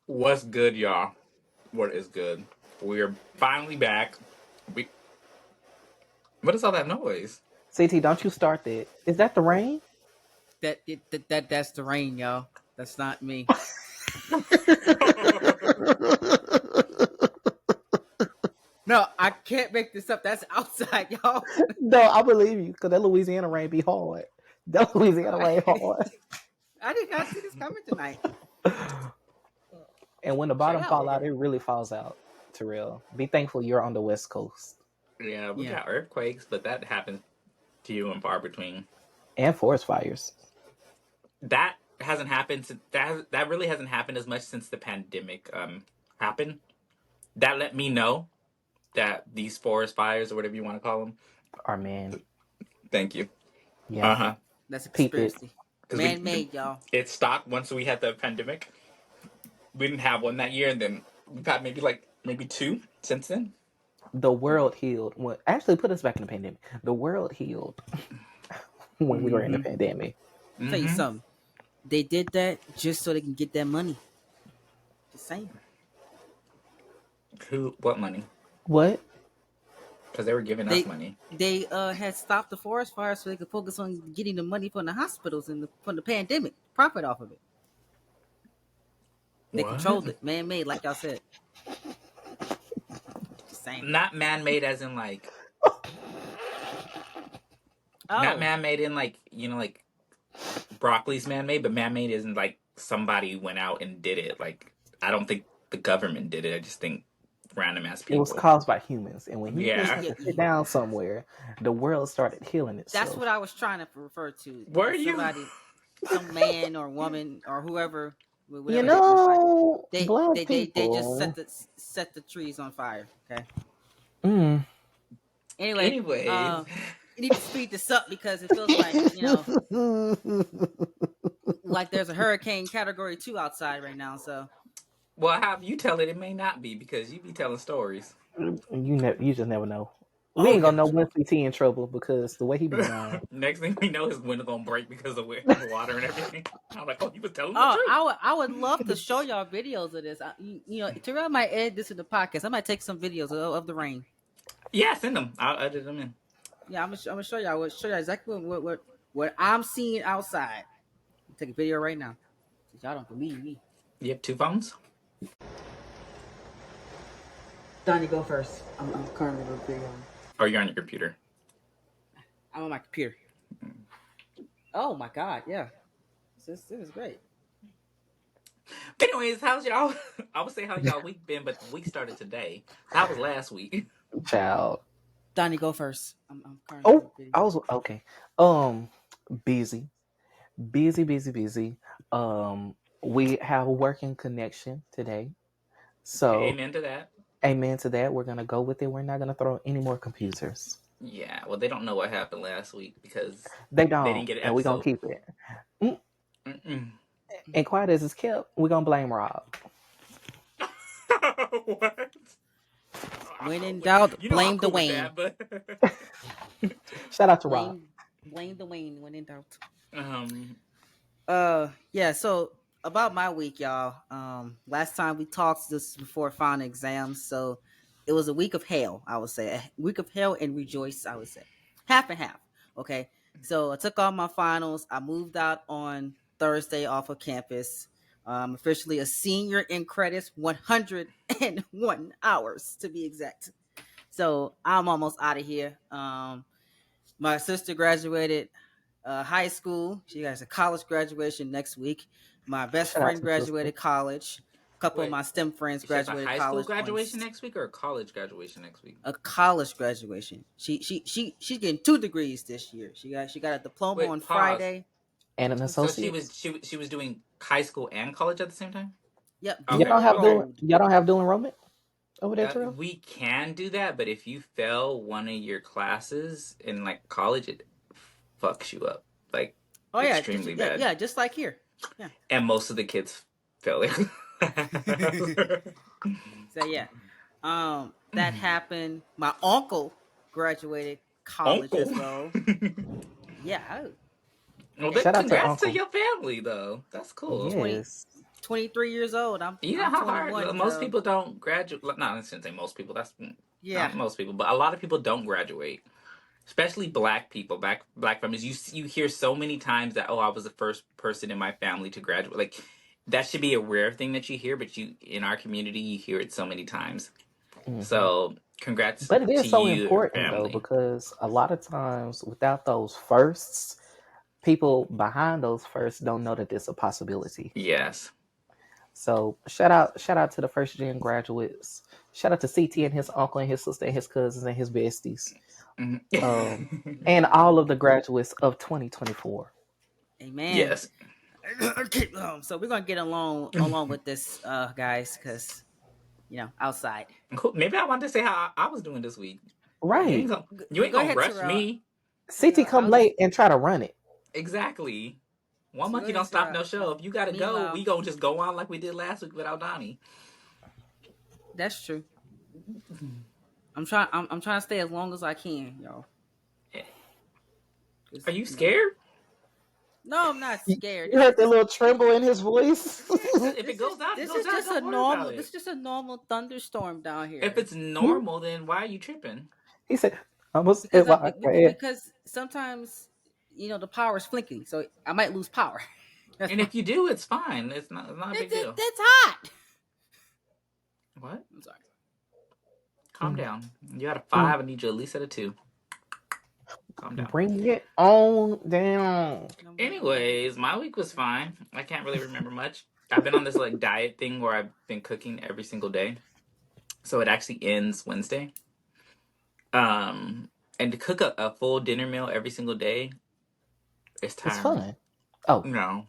What's good, y'all? What is good? We're finally back. We what is all that noise? CT, don't you start that. Is that the rain? That's the rain, y'all. That's not me. No, I can't make this up. That's outside, y'all. No, I believe you, because that Louisiana rain be hard. That Louisiana rain hard. I did not see this coming tonight. And when the Straight bottom out. fall out, it really falls out. Terrell, be thankful you're on the West Coast. Yeah, we Yeah. got earthquakes, but that happens few and far between. And forest fires. That hasn't happened since that really hasn't happened as much since the pandemic happened. That let me know that these forest fires or whatever you want to call them. Our man. Thank you. Yeah. Uh-huh. That's a Peep it. conspiracy. Because Man made, y'all. it stopped once we had the pandemic. We didn't have one that year, and then we've had maybe two since then. The world healed. Well, actually, put us back in the pandemic. The world healed when we were in the Mm-hmm. pandemic. Tell you Mm-hmm. something. They did that just so they can get that money. Just saying. What money? What? Because they were giving us They money. they had stopped the forest fire so they could focus on getting the money from the hospitals and from the pandemic, profit off of it. They What? controlled it, man made, like y'all said. Just saying. Not man-made as in like, not Oh, man-made in like, like broccoli's man-made, but man-made isn't like somebody went out and did it. Like, I don't think the government did it. I just think random ass It was people. caused by humans. And when humans Yeah. had yeah, to sit down somewhere, the world started healing that's itself. what I was trying to refer to. Were you? Somebody, some man or woman or whoever, You whatever they look like, know, they black they they, they just people. set the trees on fire. Okay. Mm. Anyway, Anyways. you need to speed this up because it feels like like there's a hurricane category 2 outside right now. So Well, have you tell it? It may not be because you be telling stories. You just never know. We oh ain't yeah, gonna know when CT in trouble because the way he be going. Next thing we know, his window gonna break because of water and everything. I'm like, oh, you was telling the oh truth. I would love to show y'all videos of this. Terrell might add this in the podcast. I might take some videos of the rain. Yeah, send them. I'll edit them in. Yeah, I'm gonna show y'all exactly what I'm seeing outside. Take a video right now. Since y'all don't believe me. You have two phones? Donnie, go first. I'm currently video. Or you're on your computer? I'm on my computer. Oh my god, yeah. This is great. Anyways, how's y'all? I would say how y'all week been, but the week started today. So how was last week? Child. Donnie, go first. I'm currently Oh, video. I was okay. Um, busy, busy, busy, busy. We have a working connection today, so Amen to that. amen to that. We're gonna go with it. We're not gonna throw any more computers. Yeah, well, they don't know what happened last week because They they didn't don't, get an and we're gonna episode. keep it. Mm, Mm-mm. And quiet as it's kept, we're gonna blame Rob. What? When in doubt, I'll blame cool with Dwayne. that, but Shout out to Rob. Blame Dwayne when in doubt. um, Yeah, so about my week, y'all. Last time we talked this before final exams, so it was a week of hell, I would say. A week of hell and rejoice, I would say. Half and half. Okay. So I took all my finals. I moved out on Thursday off of campus. Officially a senior in credits, 101 hours to be exact. So I'm almost out of here. My sister graduated high school. She has a college graduation next week. My best Shout out friend to sister. graduated college. A couple of wait, my STEM friends she has a graduated high school college graduation once. next week or a college graduation next week? A college graduation. She's getting 2 degrees this year. She got a diploma on Wait, pause. Friday. And an So she was associate's. she was doing high school and college at the same time. Yep, Okay, dual okay. enrolled. Y'all don't have dual enrollment over there, Terrell? We can do that, but if you fail one of your classes in like college, it fucks you up like Oh yeah, extremely bad. yeah, just like here. Yeah. And most of the kids fail their So yeah, that happened. My uncle graduated college uncle. as well. Yeah, Well, yeah. then Shout out to congrats to Uncle. your family though. That's cool. 20, Yes. 23 years old. You know I'm how hard 21. most So people don't graduate. No, I shouldn't say most people. That's yeah, not most people, but a lot of people don't graduate. Especially black people, black families. You hear so many times that, oh, I was the first person in my family to graduate. Like that should be a rare thing that you hear, but you in our community you hear it so many times. Hmm. So congrats But it to is so you, your important though, family. because a lot of times without those firsts, people behind those firsts don't know that it's a possibility. Yes. So shout out to the first gen graduates. Shout out to CT and his uncle and his sister and his cousins and his besties. Um, Mhm. and all of the graduates of 2024. amen. Yes. Okay, so we're gonna get along with this, guys, because outside. Cool. Maybe I wanted to say how I was doing this week. Right. You ain't Go gonna ahead, rush Terrell. me. CT I come was just late and try to run it. Exactly. One so go monkey ahead, don't stop Terrell. no show. If you gotta go, Meanwhile, we gonna just go on like we did last week without Donnie. that's true. I'm trying to stay as long as I can, y'all. Are 'Cause, you scared? no, I'm not You scared. you heard the little tremble in his voice? If it goes out, it This goes is out. just a Don't worry about normal. This it. is just a normal thunderstorm down If here. it's normal, then why are you tripping? He said, I must Because say, because sometimes the power is flinking, so I might lose power. That's And why if you do, it's fine. It's not a big deal. it's hot. What? I'm sorry. Calm down. You got a mm, 5. I need you at least at a 2. Calm down. bring it on down. I'm working on it. Anyways, my week was fine. I can't really remember much. I've been on this like diet thing where I've been cooking every single day. So it actually ends Wednesday. Um, and to cook a full dinner meal every single day is It's tiring. fun. Oh, No,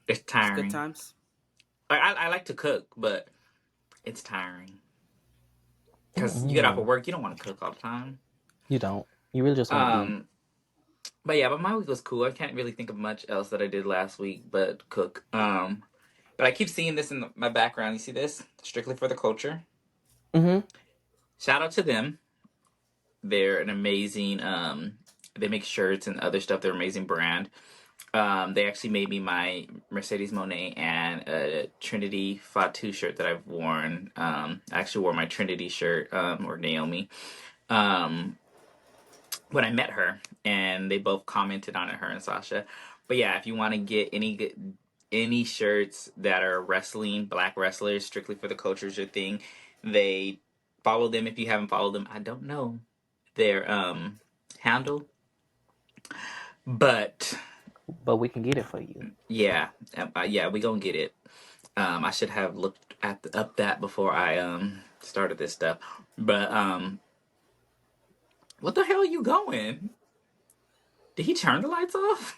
it's It's good tiring. times. I like to cook, but it's tiring because you get off of mm-mm. work, you don't want to cook all the time. You don't. You really just want to eat. Um, but yeah, but my week was cool. I can't really think of much else that I did last week, but cook. But I keep seeing this in my background. You see this? Strictly for the culture. Mm-hmm. Shout out to them. They're an amazing. They make shirts and other stuff. They're an amazing brand. They actually made me my Mercedes Monet and a Trinity Fatu shirt that I've worn. I actually wore my Trinity shirt, or Naomi, um, when I met her, and they both commented on it, her and Sasha. But yeah, if you want to get any shirts that are wrestling, black wrestlers, strictly for the culture is your thing, they follow them. If you haven't followed them, I don't know their handle, but But we can get it for you. yeah, yeah, we gonna get it. I should have looked up that before I started this stuff. But what the hell are you going? Did he turn the lights off?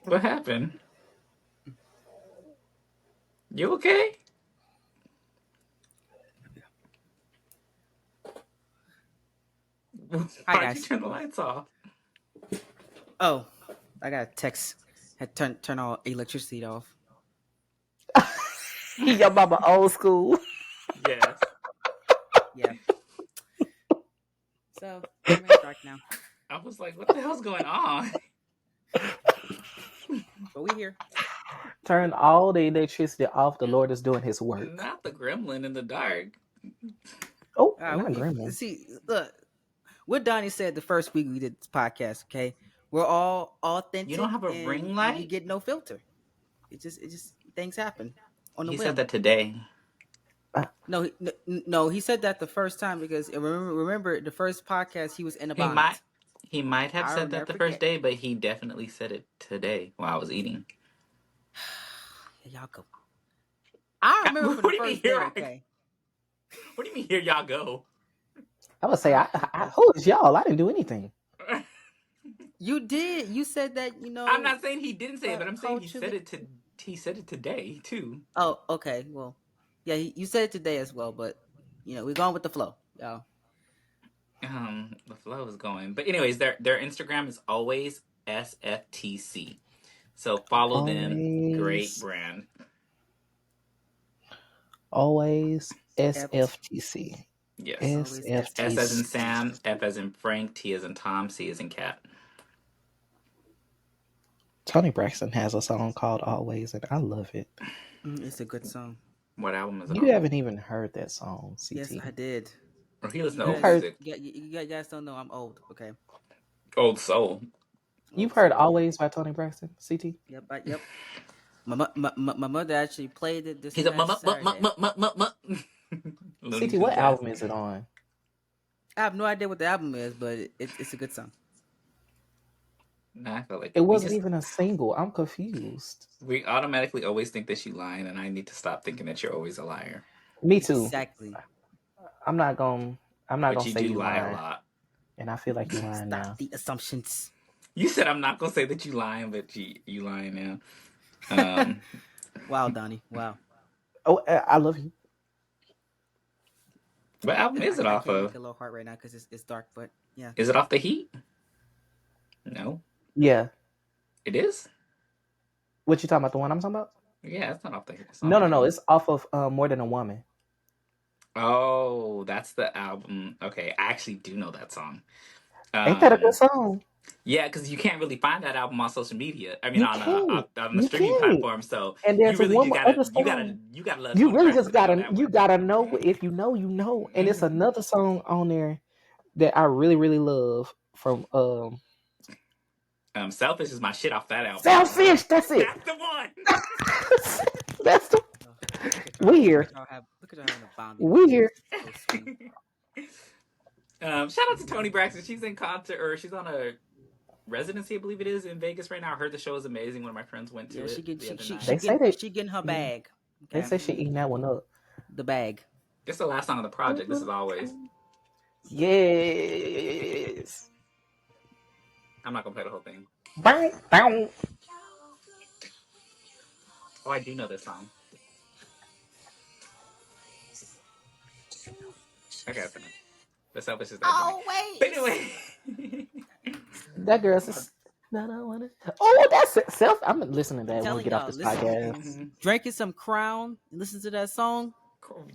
What happened? You okay? Hi Why'd you guys. turn the lights off? Oh, I got a text. Had turn all electricity off. Your mama old school. Yes. Yeah. So I'm in dark now. I was like, what the hell's going on? But we here. Turn all the electricity off. The Lord is doing his work. Not the gremlin in the dark. Oh, We not be gremlin. see. Look, what Donnie said the first week we did this podcast. Okay, we're all You don't authentic, have a and ring we light? get no filter. It just things happen on the He said whim. that today. Uh, No, no, he said that the first time because remember the first podcast he was in a He might bonnet. he might have I'll said never that the first forget. day, but he definitely said it today while I was eating. Here y'all go. I remember What for the do you mean first here? day. Okay, What do you mean here y'all go? I would say, okay, because who is y'all? I didn't do anything. you did. You said that I'm not saying he didn't say it, but I'm saying culturally. he said it today too. Oh, okay. Well, yeah, you said it today as well, but we're going with the flow, y'all. The flow is going. But anyways, their Instagram is always SFTC. So follow Okay. them. Great Always, brand. always FT. SFTC. Yes. Always S as in SFTs. SFTs. Sam, F as in Frank, T as in Tom, C as in Cat. Tony Braxton has a song called Always, and I love it. It's a good song. What album is it You on? haven't even heard that song, Yes, CT. I did. Or he listens You to You've old guys, heard music. you guys don't know I'm old. Okay, Old soul. you've old heard soul. Always by Tony Braxton, CT. Yep, yep. My mother actually played it this He's a past Saturday. Looney CT, Tunes what ass. album is it on? I have no idea what the album is, but it's a good song. Nah, I felt like It we wasn't just even a single. I'm confused. we automatically always think that you're lying, and I need to stop thinking that you're always a liar. Me too. Exactly. I'm not gonna. I'm not But gonna you say do you lie a lying, lot. and I feel like you lying Stop now. the assumptions. You said I'm not gonna say that you lying, but you lying now. Um, Wow, Donnie. Wow. Oh, I love you. what album is it I off can't of? make a little heart right now because it's dark. But yeah, Is it off the Heat? No, Yeah. it is. What you talking about? The one I'm talking about? Yeah, it's not off the Heat. It's not No, off no, the no. Heat. It's off of More Than a Woman. Oh, that's the album. Okay, I actually do know that song. Ain't that a good Um, song? yeah, because you can't really find that album on social media. I mean, You can't. on the You streaming can't. platform. So And you there's really one do more gotta other song. you gotta love You Tony really just Braxton to know gotta that you one. gotta know. If you know, you know. And it's another song on there that I really, really love from Selfish is my shit off that album. Selfish. That's it. That's the one. That's the oh, look weird. at y'all look at y'all having a bonding moment. Weird. So sweet. Shout out to Tony Braxton. She's in concert, or she's on a residency, I believe it is, in Vegas right now. I heard the show is amazing. One of my friends went to Yeah, it the other night. They say they she getting her yeah, bag. they Okay, say she eating that one up. the bag. It's the last song of the project. This is always. Yes. I'm not gonna play the whole thing. Bang, bang. Oh, I do know this song. Okay, that's enough. The Selfish is that joint. But Always. anyway. That girl's just no, no, wanna. Oh, that's it. Self. I'm listening to I'm that when we telling get off y'all, this listen, podcast. drinking some Crown, listen to that song.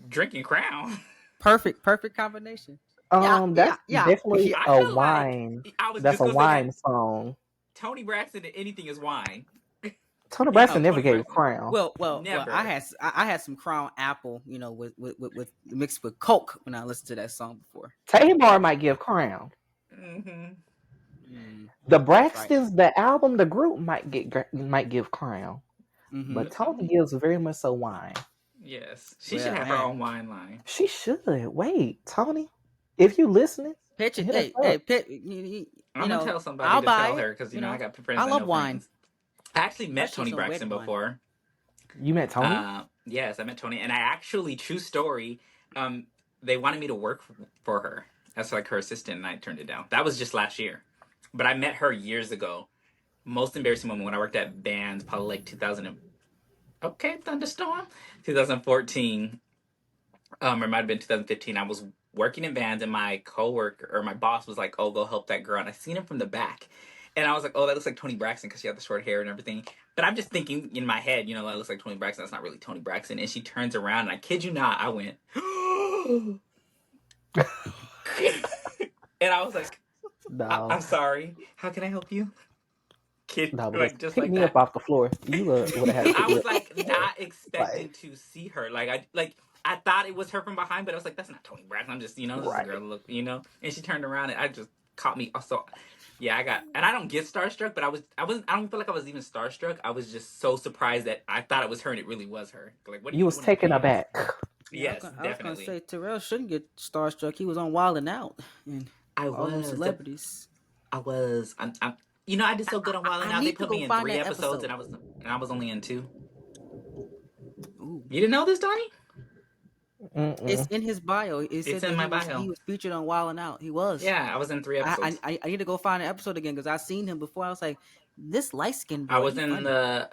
Drinking Crown. Perfect combination. Yeah, That's definitely I a feel like wine. I was That's just a gonna say that wine song. Tony Braxton and anything is wine. Tony You Braxton know, never Tony gave Braxton. Crown. Well. Never. I had some Crown Apple, you know, with mixed with Coke when I listened to that song before. Tamar might give Crown. Mm-hmm. The That's right. Braxtons, the album, the group might give Crown, Mm-hmm. but Tony gives very much so wine. Yes. She should Well, have her own wine line. She should. Wait, Tony, if you listening, pitch it. hit us Hey, up. you I'm gonna tell somebody I'll to buy tell it. her because you know I got friends I that love know wine. friends. I actually met Especially Tony some red Braxton wine. before. You met Tony? Yes, I met Tony, and I actually, true story, they wanted me to work for her as like her assistant, and I turned it down. That was just last year, but I met her years ago. Most embarrassing moment when I worked at Vans, probably like 2000. Okay, thunderstorm, 2014. Or it might have been 2015. I was working in Vans, and my coworker or my boss was like, "Oh, go help that girl." And I seen him from the back, and I was like, "Oh, that looks like Tony Braxton because she had the short hair and everything." But I'm just thinking in my head, you know, that looks like Tony Braxton. That's not really Tony Braxton. And she turns around, and I kid you not, I went, and I was like, No, I'm sorry. How can I help you? Kid, no, but like just pick like me that. up off the floor. You would have had to pick I me was up. like not expecting Like, to see her. I thought it was her from behind, but I was like, that's not Tony Braxton. I'm just, you know, this is a right. girl look, you know. And she turned around and I just caught me. So yeah, and I don't get starstruck, but I don't feel like I was even starstruck. I was just so surprised that I thought it was her and it really was her. Like, what are You you was doing in taken Vans? aback. Yeah, Yes, I was gonna definitely. say Terrell shouldn't get starstruck. He was on Wild and Out and I all them was. celebrities. I'm you know, I did so good on Wild and I Out. They need to put go me in find 3 that episodes, episode. and I was only in 2. Ooh. You didn't know this, Donnie? It's in his bio. It said It's in that my bio. he was featured on Wild and Out. He was. Yeah, I was in 3 episodes. I need to go find an episode again because I seen him before. I was like, this light skinned boy. I was he in funny.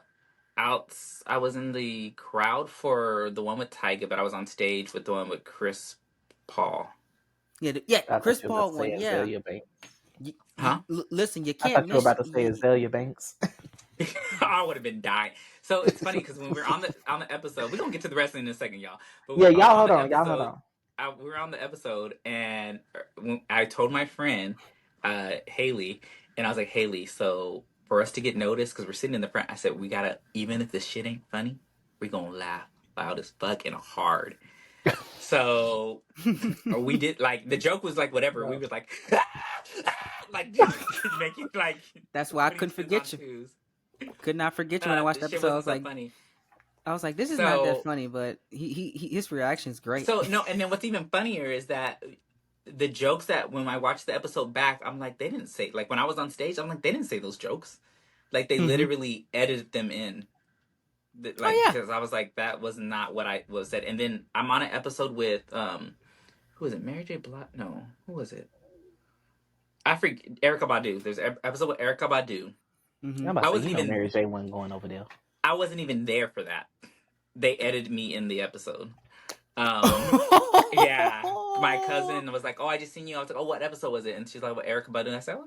I was in the crowd for the one with Tyga, but I was on stage with the one with Chris Paul. Yeah, I Chris thought you were about Paul to say one. Yeah. Azalea Banks. Huh? Listen, you I can't thought you were miss. about to say Azalea Banks. I would have been dying. So it's funny because when we're on the episode, we're gonna get to the wrestling in a second, y'all. But Yeah, on y'all the hold on. Y'all hold episode, on. we were on the episode, and when I told my friend, Haley, and I was like, Haley, so for us to get noticed, because we're sitting in the front, I said, we gotta, even if this shit ain't funny, we gonna laugh loud as fuck and hard. So we did, like, the joke was like whatever. We No. was like, like just making like That's why I putting couldn't twos on forget you. twos. Could not forget you when I watched The the shit episode. wasn't so funny. I was like, this is not that So funny, but his reaction is great. so no, and then what's even funnier is that the jokes that when I watched the episode back, I'm like, they didn't say, like when I was on stage, I'm like, they didn't say those jokes. Like they Mm-hmm. literally edited them in. Oh Like, yeah. because I was like, that was not what I was said. And then I'm on an episode with who was it? Mary J. Blige? No, who was it? I forget. Erica Badu. There's an episode with Erica Badu. Mm-hmm. I'm about I to say, wasn't you know, even Mary J wasn't going over there. I wasn't even there for that. They edited me in the episode. Yeah. My cousin was like, "Oh, I just seen you." I was like, "Oh, what episode was it?" And she's like, "Well, Erica Badu." I said, "I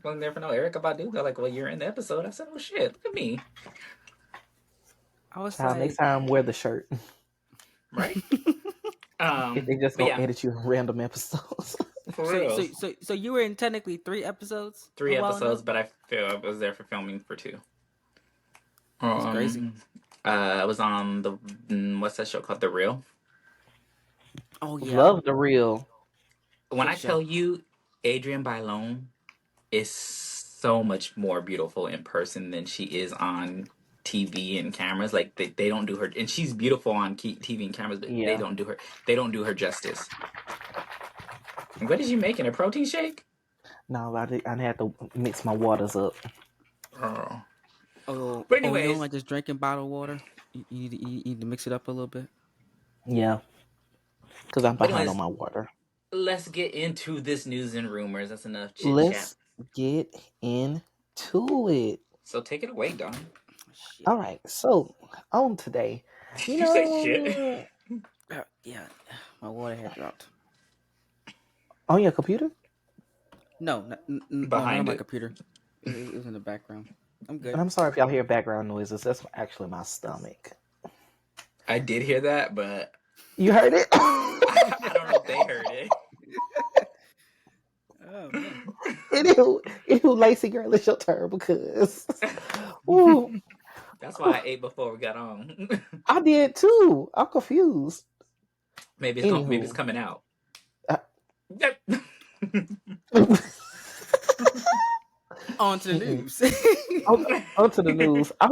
wasn't there for no Erica Badu." They're like, "Well, you're in the episode." I said, "Oh shit, look at me." I was Child, like, next time wear the shirt. Right? If they just But gonna yeah, edit you in random episodes. for so real. so you were in technically 3 episodes. A 3 while episodes, ago? but I feel I was there for filming for 2. That's crazy. I was on the what's that show called? The Real. Oh yeah. Love the real. When Good I show. tell you, Adrienne Bailon is so much more beautiful in person than she is on TV and cameras. Like they don't do her, and she's beautiful on TV and cameras, but Yeah. they don't do her justice. What did you make in a protein shake? No, I had to mix my waters up. Oh. Oh, But you don't anyways, like just drinking bottled water? You need to mix it up a little bit. Yeah, because I'm but behind on anyways, my water. let's get into this news and rumors. That's enough chit chat. Let's get into it. So take it away, Don. Shit. All right, so on today, Did you say shit? Yeah, my water had dropped. on your computer. No, not on Behind my it. computer. It was in the background. I'm good. And I'm sorry if y'all hear background noises. That's actually my stomach. I did hear that, but You heard it? I don't know if they heard it. Oh man. Anywho, Lacey girl, it's your turn because ooh, That's why I ate before we got on. I did too. I'm confused. Maybe it's coming out. Uh, On to the news. on to the news. I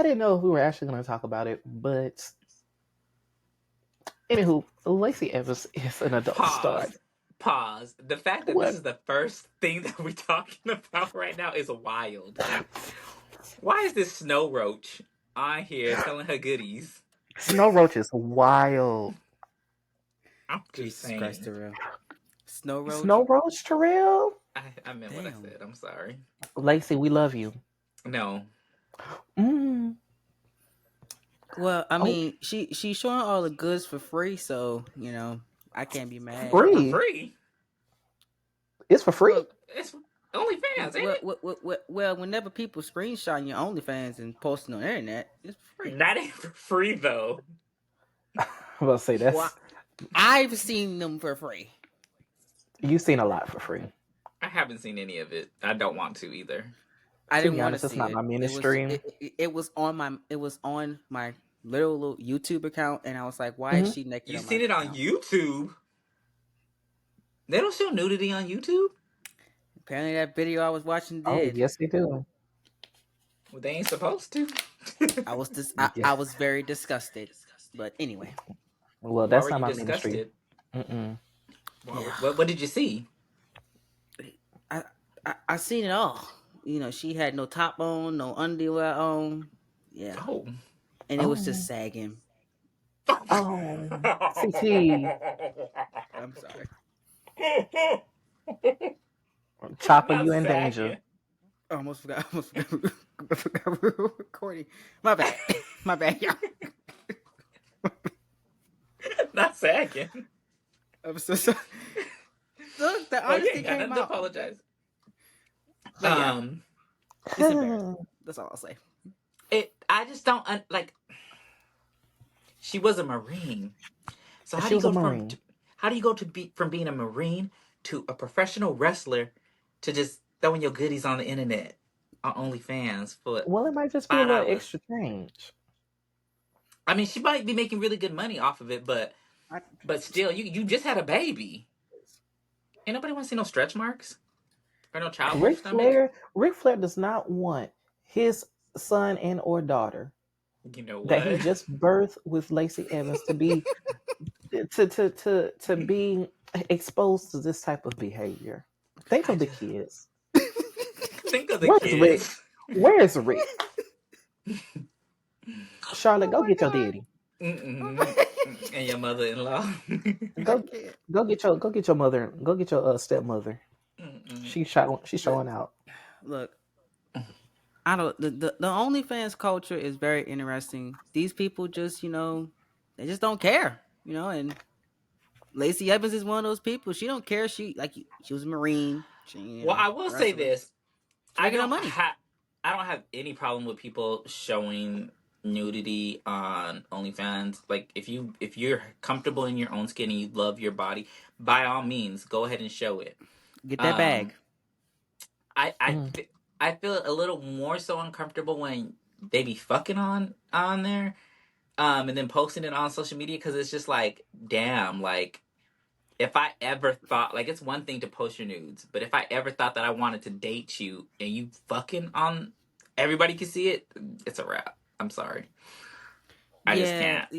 didn't know if we were actually going to talk about it, but anywho, Lacey Evans is an adult star. Pause. The fact that What? this is the first thing that we're talking about right now is wild. Why is this Snow Roach on here telling her goodies? Snow Roach is wild. I'm just Jesus saying. Christ, Terrell. Snow Roach. Snow Roach, Terrell. I meant what I Damn. said. I'm sorry. Lacey, we love you. No. Mm. Well, I mean, she's showing all the goods for free, so I can't be mad. Free? For free? It's for free? Well, It's OnlyFans, ain't it? Well, whenever people screenshot your OnlyFans and posting on the internet, it's free. That ain't for free, though. I'm about to say that's. Well, I've seen them for free. You've seen a lot for free. I haven't seen any of it. I don't want to either. I To didn't be want honest, to it's see not it. my ministry. It was on my little YouTube account, and I was like, "Why is she naked?" You on seen my it on account? YouTube? They don't show nudity on YouTube? Apparently, that video I was watching Oh, did. yes, they do. Well, they ain't supposed to. I was Yeah. I was very disgusted. But anyway, Well, Why that's were not you my ministry. disgusted? Mm-mm. What did you see? I seen it all. She had no top on, no underwear on. Yeah, Oh. and it was just sagging. Oh, CT. I'm sorry. Chopper, Not you in sagging. danger. I almost forgot we were recording. My bad. My bad, y'all. Not sagging. I'm so sorry. Look, the honesty got came nothing to out. apologize. But yeah, it's embarrassing. That's all I'll say. I just don't like. She was a Marine, So She was a Marine. how do you go to be from being a Marine to a professional wrestler to just throwing your goodies on the internet on OnlyFans for Well, it might just be a little $5? extra change. I mean, she might be making really good money off of it, I, but still, you just had a baby. Ain't nobody want to see no stretch marks or no childproof Ric stomach. Flair, Ric Flair does not want his son and or daughter You know that he what? just birthed with Lacey Evans to be exposed to this type of behavior. Think I of the just kids. think of the Where's Rick? kids. Where's Rick? Charlotte, oh go my get your god! daddy. Oh Mm-mm. my- And your mother-in-law. I Go can't. go get your mother. Go get your stepmother. Mm-mm. She's The, showing out. look, I don't. The OnlyFans culture is very interesting. These people just, they just don't care, and Lacey Evans is one of those people. She don't care. She was a Marine. She, Well, I will say wrestler. this: She's making her money. I don't have any problem with people showing nudity on OnlyFans. Like, if you're comfortable in your own skin and you love your body, by all means, go ahead and show it. Get that Um, bag. I I Mm. fe- I feel a little more so uncomfortable when they be fucking on there, and then posting it on social media because it's just like, damn, like if I ever thought, like, it's one thing to post your nudes, but if I ever thought that I wanted to date you and you fucking on, everybody can see it, it's a wrap. I'm sorry, I just Yeah, can't.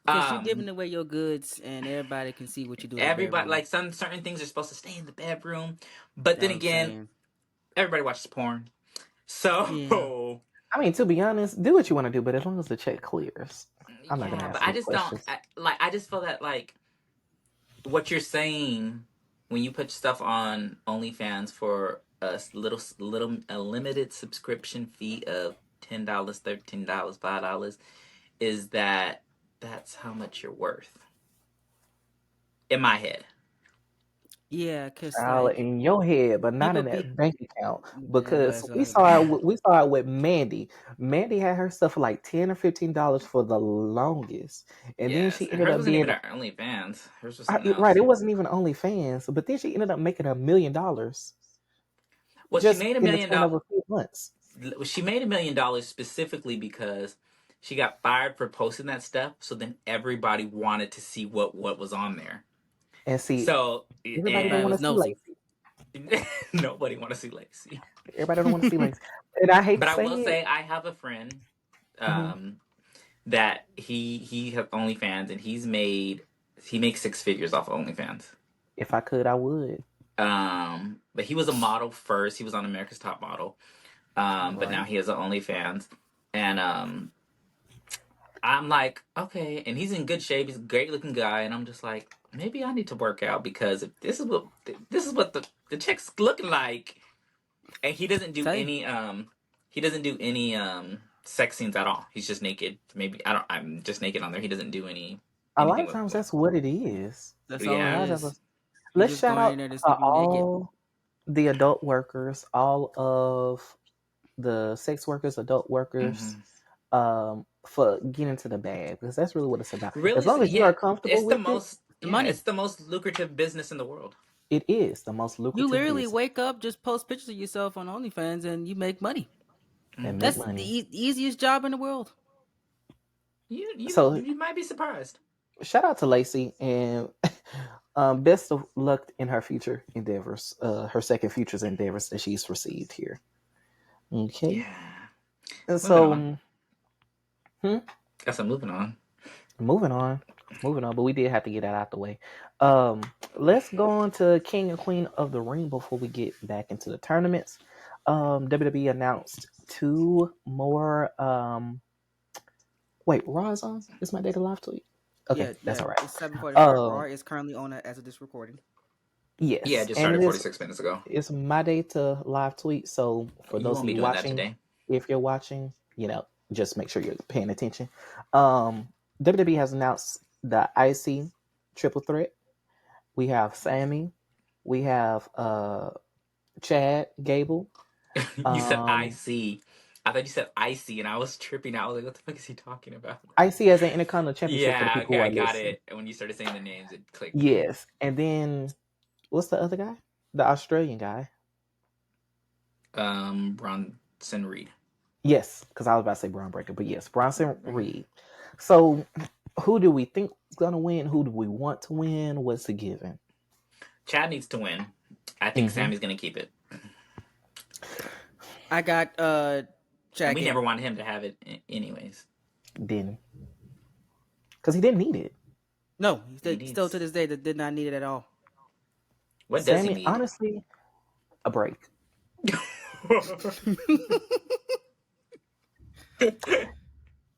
because you Um, giving away your goods, and everybody can see what you do in the everybody, bedroom. like, some certain things are supposed to stay in the bedroom, but That's then what I'm again, saying. everybody watches porn, Yeah. so I mean, to be honest, do what you want to do, but as long as the check clears, I'm not gonna yeah. But ask I any just don't questions. I just feel that, like, what you're saying when you put stuff on OnlyFans for a little a limited subscription fee of $10, $13, $5 is that that's how much you're worth in my head. Yeah, because, Child, like, in your head, but not people in be. that bank account Yeah, because that's we what saw it. We saw it with Mandy. Mandy had her stuff for like $10 or $15 for the longest, and then Yes, she and ended hers up wasn't even being our OnlyFans. Hers was something right. else. It wasn't even OnlyFans, but then she ended up making $1 million Well, she just made a in the million span of dollars. a few months. She made $1 million specifically because she got fired for posting that stuff. So then everybody wanted to see what was on there. And see, So everybody don't everybody and want was to see nosy. Lacey. nobody want to see Lacey. Everybody don't want to see Lacey, and I hate But to I say will it. say I have a friend Mhm. that he has OnlyFans and he makes six figures off of OnlyFans. If I could, I would. But he was a model first. He was on America's Top Model. But now Right. he has an OnlyFans, and I'm like, okay, and he's in good shape. He's a great looking guy, and I'm just like, maybe I need to work out because if this is what the chick's looking like, and Tell you. he doesn't do any sex scenes at all. He's just naked. Maybe I don't. I'm just naked on there. He doesn't do A lot anything of with times what. that's what it is. That's all A it Yeah. lot of is. us. You Let's just shout going out in there just to to be naked. all the adult workers, all of the sex workers, adult workers, Hmm. for getting to the bag because that's really what it's about. As Really, long as you yeah. are comfortable It's the with it, most. The Yeah, money. it's the most lucrative business in the world. it is the most You lucrative literally business wake up, just post pictures of yourself on OnlyFans, and you make money. and make Hmm. That's the money. easiest job in the world. So You might be surprised. shout out to Lacey and best of luck in her future endeavors, her second futures endeavors that she's received here. Okay, Yeah. and Moving so on. hmm, Guess I'm moving on. moving on, moving on. But we did have to get that out the way. Um, let's go on to King and Queen of the Ring before we get back into the tournaments. WWE announced two more. Wait, Raw is on. Is my data live tweet? Okay, Yeah, that's yeah. all right. It's 7:45. Raw Um, is currently on as of this recording. Yeah, it yes, just and started it is. 46 minutes ago. It's my day to live tweet. So for You those won't of be you doing that watching, today. if you're watching, just make sure you're paying attention. Um, WWE has announced the IC triple threat. We have Sammy, we have Chad Gable. You said I Um, see. I thought you said icy, and I was tripping out. I was like, what the fuck is he talking about? IC as an Intercontinental Championship for the Yeah, people okay, who I are got listening. it. And when you started saying the names, it clicked. Yes. And then, what's the other guy? The Australian guy. Bronson Reed. Yes, because I was about to say Braun Breaker, but yes, Bronson Reed. So, who do we think is going to win? Who do we want to win? What's the given? Chad needs to win. I think Sammy's going to keep it. I got And we never wanted him to have it anyways. Didn't. Because he didn't need it. No, still to this day that did not need it at all. What Sammy, does he need? Honestly, a break.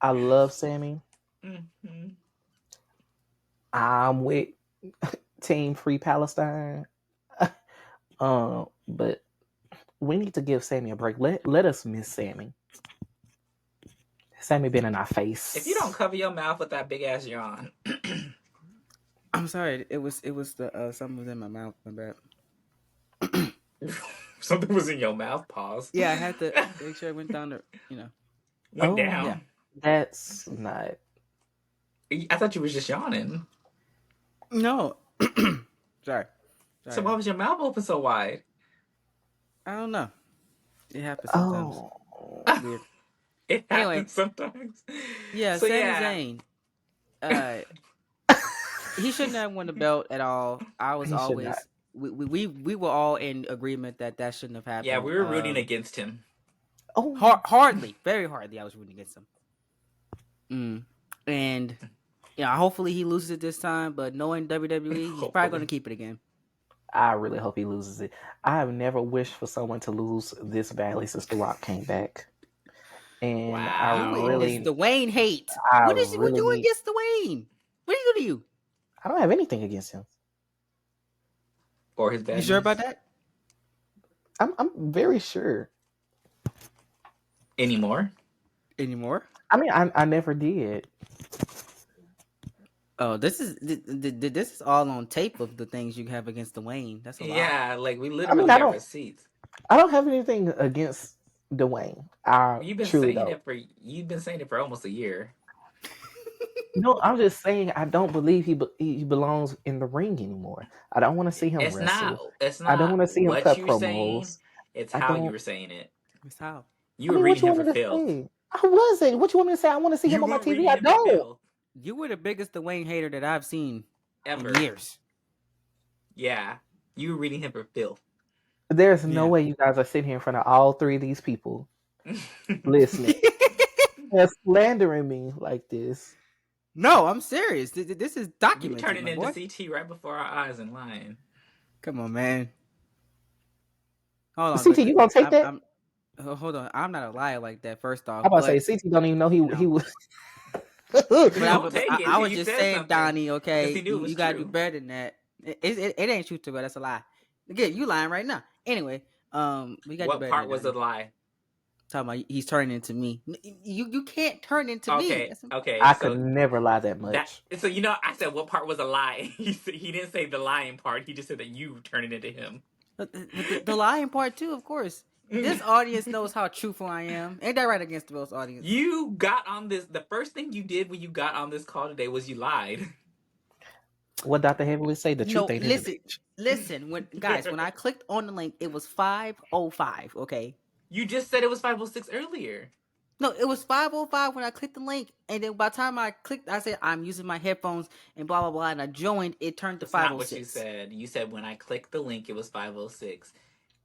I love Sammy. Mm-hmm. I'm with Team Free Palestine. But we need to give Sammy a break. Let us miss Sammy. Sammy been in our face. If you don't cover your mouth with that big ass yawn. I'm sorry. It was the something was in my mouth. My bad. Something was in your mouth. Pause. Yeah, I had to make sure it went down to Went down. Yeah. That's not. I thought you was just yawning. No. Sorry. So why was your mouth open so wide? I don't know. It happens sometimes. Weird. It happens sometimes. Yeah, so Sami Zayn. He shouldn't have won the belt at all. I was always we were all in agreement that shouldn't have happened. Yeah, we were rooting against him. Oh, hardly, very hardly. I was rooting against him. And hopefully he loses it this time. But knowing WWE, he's probably going to keep it again. I really hope he loses it. I have never wished for someone to lose this badly since The Rock came back. And wow. I really it's Dwayne hate. What you against Dwayne? What do you do to you? I don't have anything against him. Or his bad. You sure about that? I'm very sure. Anymore? I mean, I never did. Oh, this is all on tape of the things you have against Dwayne. That's a lot. Yeah, like we literally have receipts. I don't have anything against Dwayne. You've been saying it for almost a year. No, I'm just saying I don't believe he belongs in the ring anymore. I don't want to see him wrestle. It's not. I don't want to see him cut promos. Saying, it's how you were saying it. It's how. You were reading him for filth. I wasn't. What you want me to say? I want to see him on my TV. I don't. You were the biggest Dwayne hater that I've seen ever in years. Yeah, you were reading him for filth. There's no way you guys are sitting here in front of all three of these people listening and slandering me like this. No, I'm serious. This is documented. You turning into CT right before our eyes and lying. Come on, man. Hold on, CT, you gonna take that? Hold on, I'm not a liar like that. First off, I'm about to say CT don't even know he was. I was just saying, Donnie. Okay, you gotta do better than that. It ain't true to, but that's a lie. Again, you lying right now. Anyway, we got. What part was a lie? Talking about he's turning into me. You can't turn into me. Okay. I could never lie that much. So I said what part was a lie. He didn't say the lying part. He just said that you turning into him. The lying part too, of course. This audience knows how truthful I am. Ain't that right against the most audience? You got on this. The first thing you did when you got on this call today was you lied. What Dr. Heavily say? The truth ain't listen. When I clicked on the link, it was 5:05. Okay. You just said it was 5:06 earlier. No, it was 5:05 when I clicked the link, and then by the time I clicked, I said I'm using my headphones and blah blah blah, and I joined. It turned to 5:06. Not what you said. You said when I clicked the link, it was 5:06.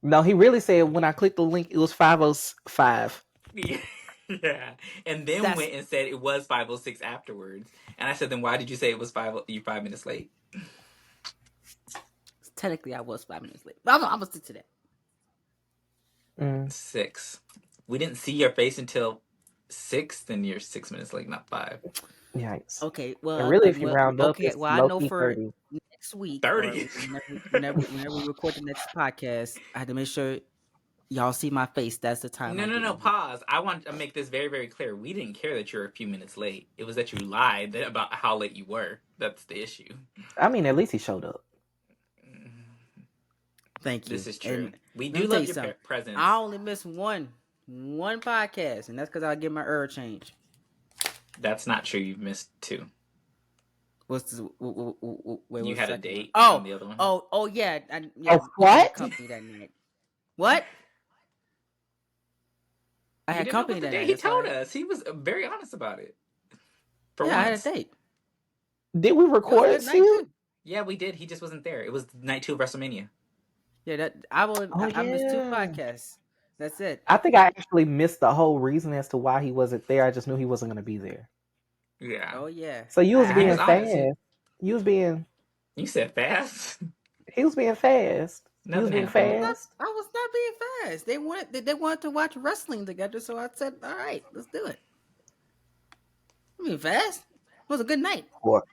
No, he really said when I clicked the link, it was 5:05. Yeah, and then went and said it was 5:06 afterwards, and I said, then why did you say it was 5? You're 5 minutes late. Technically, I was 5 minutes late. I'm gonna stick to that. 6. We didn't see your face until 6. Then you're 6 minutes late, not 5. Yikes. Okay, well, and really, if you round up, it's I know for 30. Next week, 30. Whenever we record the next podcast, I had to make sure y'all see my face. That's the time. No. Pause. I want to make this very, very clear. We didn't care that you were a few minutes late. It was that you lied about how late you were. That's the issue. I mean, at least he showed up. Thank you. This is true. We do love your presence. I only missed one One podcast, and that's because I get my change. That's not true. You've missed 2. What's the wait? You What's had the a second one? date on Oh, the other one. oh, yeah, Oh, I had what? company that night. What? I You had didn't know company about the that date? night. He That's why. told us. He was very honest about it. For Yeah, I had a once. date. Did we It was a record good it night too? too. Yeah, we did. He just wasn't there. It was night 2 of WrestleMania. Yeah, that Oh I missed 2 yeah. podcasts. That's it. I think I actually missed the whole reason as to why he wasn't there. I just knew he wasn't going to be there. Yeah. Oh yeah. So you was I He being was had honest. fast. You was being. You said fast. He was being fast. You was Nothing being happened. fast. I was not being fast. They wanted to watch wrestling together, so I said, "All right, let's do it." I mean, fast. It was a good night. What?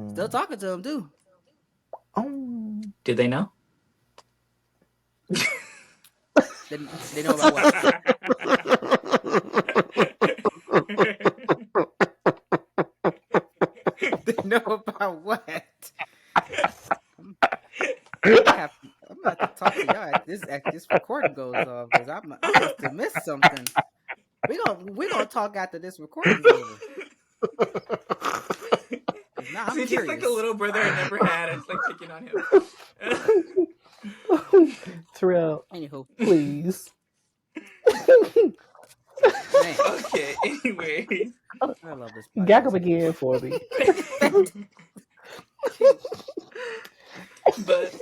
Still talking to him too. Oh. Did they know? They know about what? They know about what? I'm gonna have to talk to y'all as this recording goes off because I must have missed something. We gonna talk after this recording's over. Cause now I'm See, just like the curious. little brother I never had. I just like picking on him. Terrell, Anywho, please. man, Okay, anyways. I love this Gag him podcast. again for me. But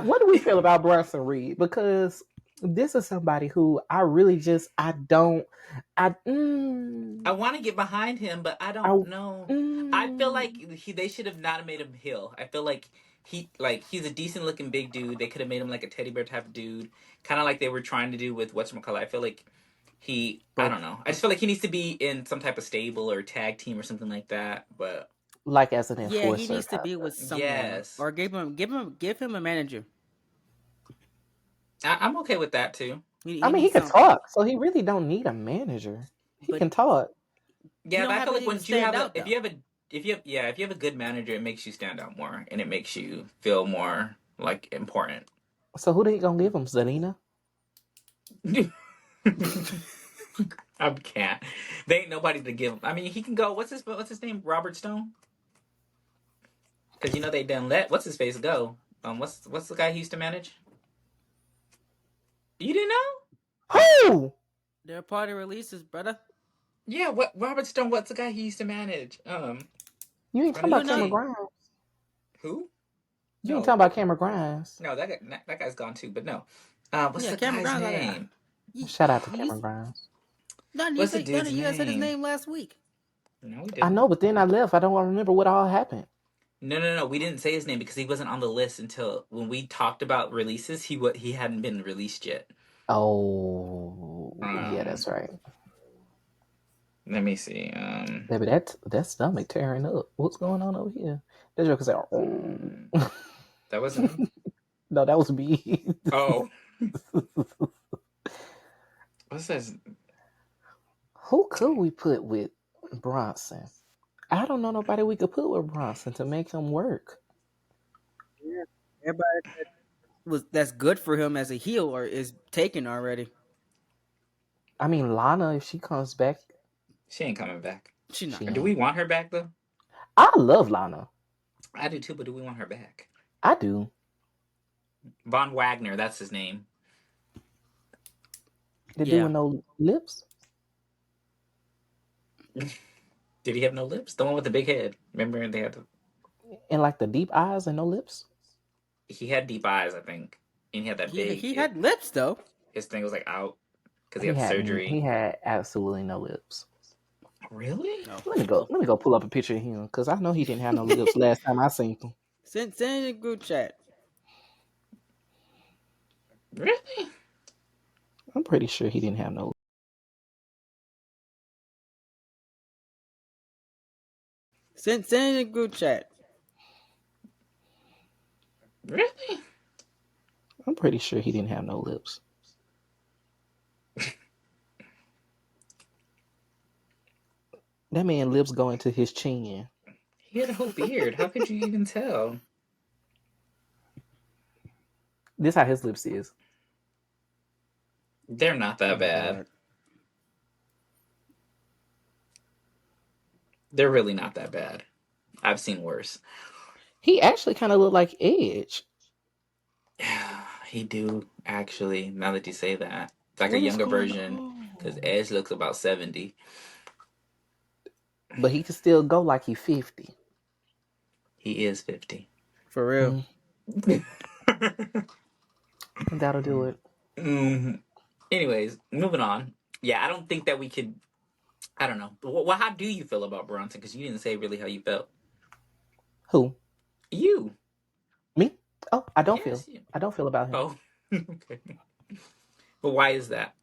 What do we feel about Bronson Reed? Because this is somebody who I really just I don't I I want to get behind him, but I I don't know. I feel like mm, they should have not made him heel. I feel like he's a decent looking big dude. They could have made him like a teddy bear type of dude, kind of like they were trying to do with whatchamacallit. I feel like I But don't know. I just feel like he needs to be in some type of stable or tag team or something like that. But like as an yeah, he enforcer needs to type be of. with someone yes, or give him a manager. I'm okay with that too. I He mean, he needs could something, talk, so he really don't need a manager. He but can talk. he Yeah, don't but I have feel like anything to once you stand have out though. if you have a good manager, it makes you stand out more and it makes you feel more like important. So who they gonna give him? Zelina? I can't. They ain't nobody to give him. I mean, he can go. What's his name? Robert Stone. Because you know they done let what's his face go. What's the guy he used to manage? You didn't know? Who? They're party releases, brother. Yeah. What Robert Stone? What's the guy he used to manage? You ain't talking Let me You about know, Cameron see. Grimes. Who? You ain't No, talking about Cameron Grimes. no. That guy's gone too. But no. What's yeah, the Cameron guy's Grimes. name? Shout out to He used, Cameron Grimes. What's the no, dude's you guys said his name? name last week. No, we I didn't. know, but then I left. I don't remember what all happened. No. We didn't say his name because he wasn't on the list until when we talked about releases. He hadn't been released yet. Oh, yeah, Um, that's right. Let me see. Baby, that stomach tearing up. What's going on over here? That joke is like, oh. That wasn't him. No, that was me. Oh, what's his? Who could we put with Bronson? I don't know nobody we could put with Bronson to make him work. Yeah, everybody that's good for him as a heel or is taken already. I mean, Lana, if she comes back, She ain't coming back. She not. she Do ain't. we want her back though? I love Lana. I do too, but do we want her back? I do. Von Wagner, that's his name. The dude Yeah. with no lips Did he have no lips? The one with the big head. Remember they had and like the deep eyes and no lips. he had deep eyes, I think, and he had that big. He had lips though. His thing was like out because he He had had surgery. absolutely no lips. Really? No. Let me go pull up a picture of him because I know he didn't have no lips last time I seen him. Send it in the group chat. Really? I'm pretty sure he didn't have no. Send it in the group chat. Really? I'm pretty sure he didn't have no lips. That man lips go into his chin. He had a whole beard. How could you even tell? This how his lips is. They're not Oh that my bad. god. They're really not that bad. I've seen worse. He actually kind of looked like Edge. He do actually. Now that you say that, it's like a What is younger going version because on? Edge looks about 70. But he can still go like he 50. He is 50. For real. Mm, that'll do it. Mhm. Anyways, moving on. Yeah, I don't think that we could. I don't know. Well, how do you feel about Bronson? Because you didn't say really how you felt. Who? You. Me? Oh, I don't feel. Yes. You. I don't feel about him. Oh. Okay. But why is that?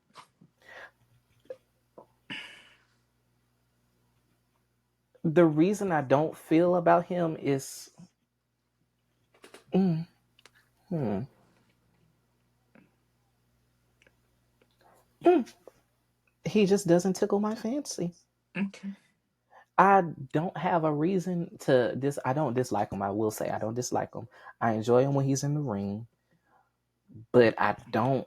The reason I don't feel about him is mm, hmm, mm, he just doesn't tickle my fancy. Okay. I don't have a reason to this. I don't dislike him. I will say I don't dislike him. I enjoy him when he's in the ring, but I don't.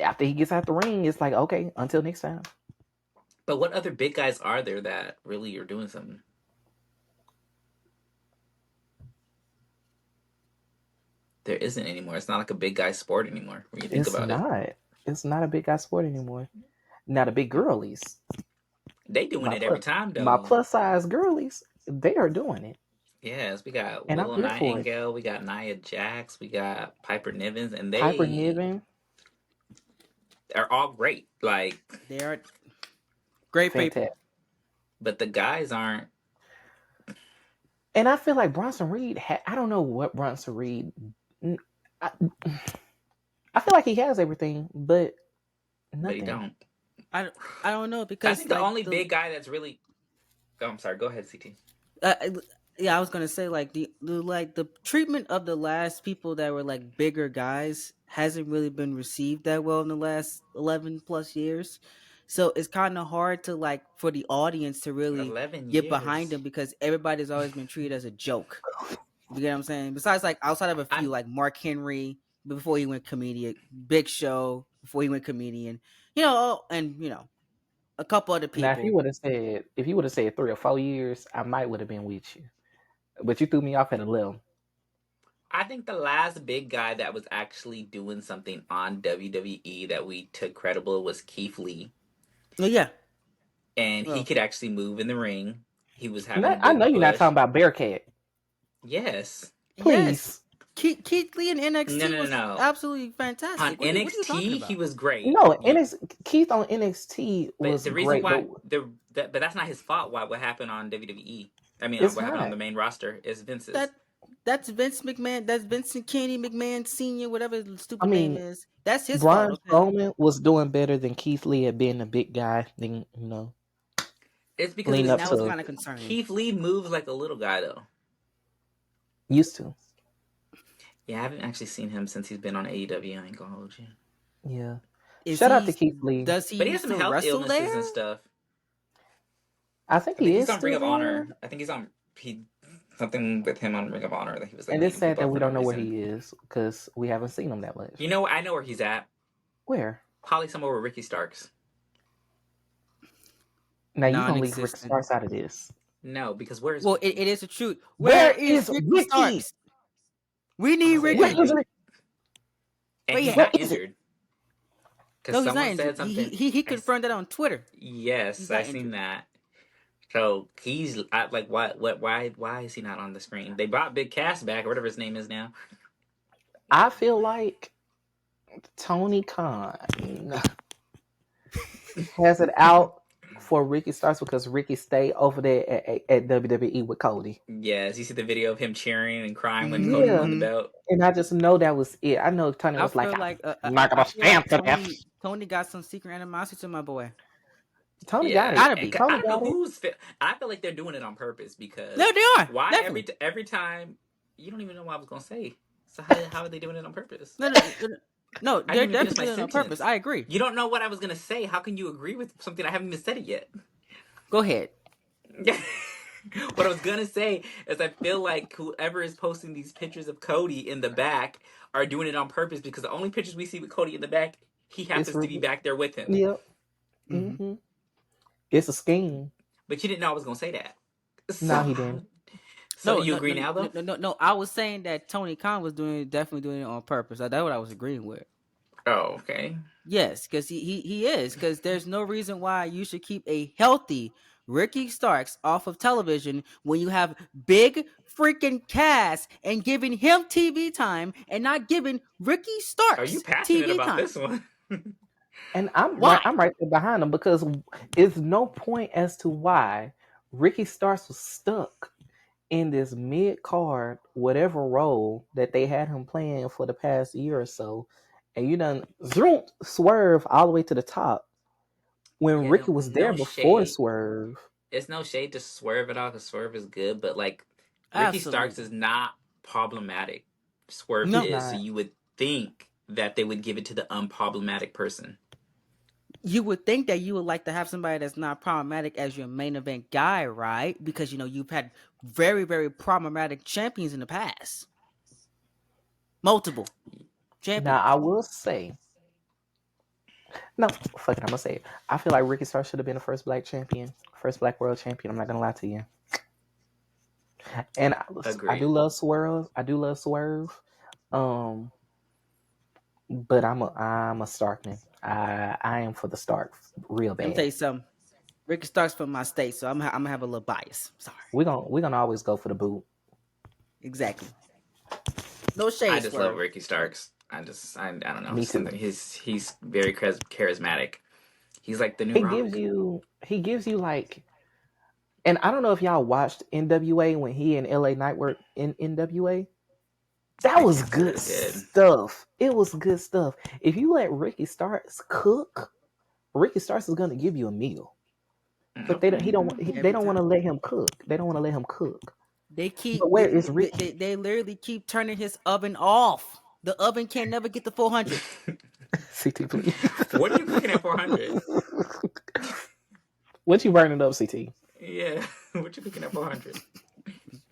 After he gets out the ring, it's like okay, until next time. But what other big guys are there that really are doing something? There isn't anymore. It's not like a big guy sport anymore when you think It's about it. not. It's not a big guy sport anymore. Now the big girlies, They doing my it every plus, time my though. plus size girlies, they are doing it, Yes, we got and I'm Willow here for it. Nightingale, we got Nia Jax, we got Piper Nivens, and Piper they Niven, are all great. Like, They are great people. fantastic. but the guys aren't. And I feel like Bronson Reed. I don't know what Bronson Reed. I, I feel like he has everything, but But he nothing. don't. I, I don't know I because think the like only big guy that's really. Oh, I'm sorry. Go ahead, CT. uh, yeah, I was gonna say like the treatment of the last people that were like bigger guys hasn't really been received that well in the last 11 plus years. So it's kind of hard to like for the audience to really get behind 11 years. them because everybody's always been treated as a joke. You get what I'm saying? Besides, like outside of a I few, like Mark Henry before he went comedian, Big Show before he went comedian, and a couple other Now, if you people. would have said, 3 or 4 years, I might would have been with you. But you threw me off at 11. I think the last big guy that was actually doing something on WWE that we took credible was Keith Lee, Well, yeah, and he well, could actually move in the ring. He was having a I know big you're not push. talking about Bearcat. Yes. yes. Please. Keith Lee in No, NXT no, no, was no. absolutely On fantastic. What are you talking NXT, he about? was great. No, Keith on NXT But was the reason great, but why but that's not his fault. Why what happened on WWE? I mean, it's what happened on not. the main roster is Vince's. That that's Vince McMahon. That's Vincent Kenny McMahon Senior, whatever his I stupid name mean, is. That's his fault. Braun Okay. Strowman was doing better than Keith Lee at being a big guy. Than It's because lean And up that was to kind of concerning. Keith Lee moves like a little guy though. used to. Yeah, I haven't actually seen him since he's been on AEW. I ain't gonna hold you. Yeah. Is Shout out he? to Keith Lee. Does But he he has some still health wrestle illnesses there? and stuff. I think I think he he's is on Ring still of there. Honor. I think he's on he something with him on Ring of Honor that he was like And it's beating sad people that up we for no don't know where reason. he is because we haven't seen him that much. You know, I know where he's at. Where? Probably somewhere with Ricky Starks. Now you gonna leave Rick Non-existent. Starks out of this. No, because where's Well, Ricky? it is the truth. Where Where is is Ricky Ricky? Starks? We I'm need saying, Where Ricky. is Rick? and Where you he's Where at? not is it? injured. Because No, he's not someone injured. said He he something. he, he confirmed that on Twitter. Yes, He's I not seen injured. that. So he's like, why is he not on the screen? They brought Big Cass back or whatever his name is now. I feel like Tony Khan has it out for Ricky Starks because Ricky stayed over there at WWE with Cody. Yes, you see the video of him cheering and crying when Cody won the Yeah. Mm-hmm. belt. And I just know that was it. I know Tony I was like, feel I'm like not I gonna feel like stand for that. Tony got some secret animosity to my boy. Tony got Yeah, it. Gotta and be. I Tony don't know got it. who's. I feel like they're doing it on purpose No, because they are why definitely. every time you don't even know what I was gonna say. So how are they doing it on purpose? No, I they're didn't even finish definitely my doing it on purpose. sentence. I agree. You don't know what I was gonna say. How can you agree with something I haven't even said it yet? Go ahead. What I was gonna say is I feel like whoever is posting these pictures of Cody in the back are doing it on purpose because the only pictures we see with Cody in the back He It's happens to be Ricky. back there with him. Yep. Mm-hmm. Mm-hmm. It's a scheme. But you didn't know I was gonna say that. No, So, he didn't. so do No, you no, agree no, now, no, though? no, no, no. I was saying that Tony Khan was definitely doing it on purpose. That's what I was agreeing with. Oh, okay. Yes, because he is. Because there's no reason why you should keep a healthy Ricky Starks off of television when you have big freaking cast and giving him TV time and not giving Ricky Are you Starks passionate TV about time. this one? And I'm Why? right. I'm right there behind him because it's no point as to why Ricky Starks was stuck in this mid card whatever role that they had him playing for the past year or so, and you done zoom swerve all the way to the top when Yeah, Ricky was there no before shade. Swerve. It's no shade to Swerve at all, because Swerve is good, but like Ricky Starks is Absolutely. not problematic. Swerve He's No. is, so not. you would think that they would give it to the unproblematic person. You would think that you would like to have somebody that's not problematic as your main event guy, right? Because you've had very, very problematic champions in the past. Multiple Now I champions. will say, no, fuck it, I'm gonna say it. I feel like Ricky Starks should have been the first black champion, first black world champion. I'm not gonna lie to you. And I do Agreed. love Swerve. I do love Swerve. Um, but I'm a Starkman. I am for the Stark real Let me tell bad. you something. Ricky Starks from my state, so I'm gonna have a little bias. Sorry. We're gonna always go for the boot. Exactly. No I shade, just love Swerve. Ricky Starks. I don't know, Me too. something. He's very charismatic. He's like the new He gives Rock. you like, and I don't know if y'all watched NWA when he and LA Knight were in NWA. That I was can't say that good I did. stuff. It was good stuff. If you let Ricky Starks cook, Ricky Starks is gonna give you a meal. But they don't. He don't. They Every don't want time to let him cook. They don't want to let him cook. they But keep where is Ricky? they literally keep turning his oven off. The oven can never get to 400. CT, please. What are you cooking at 400? What you burning up, CT? Yeah, what you cooking at 400?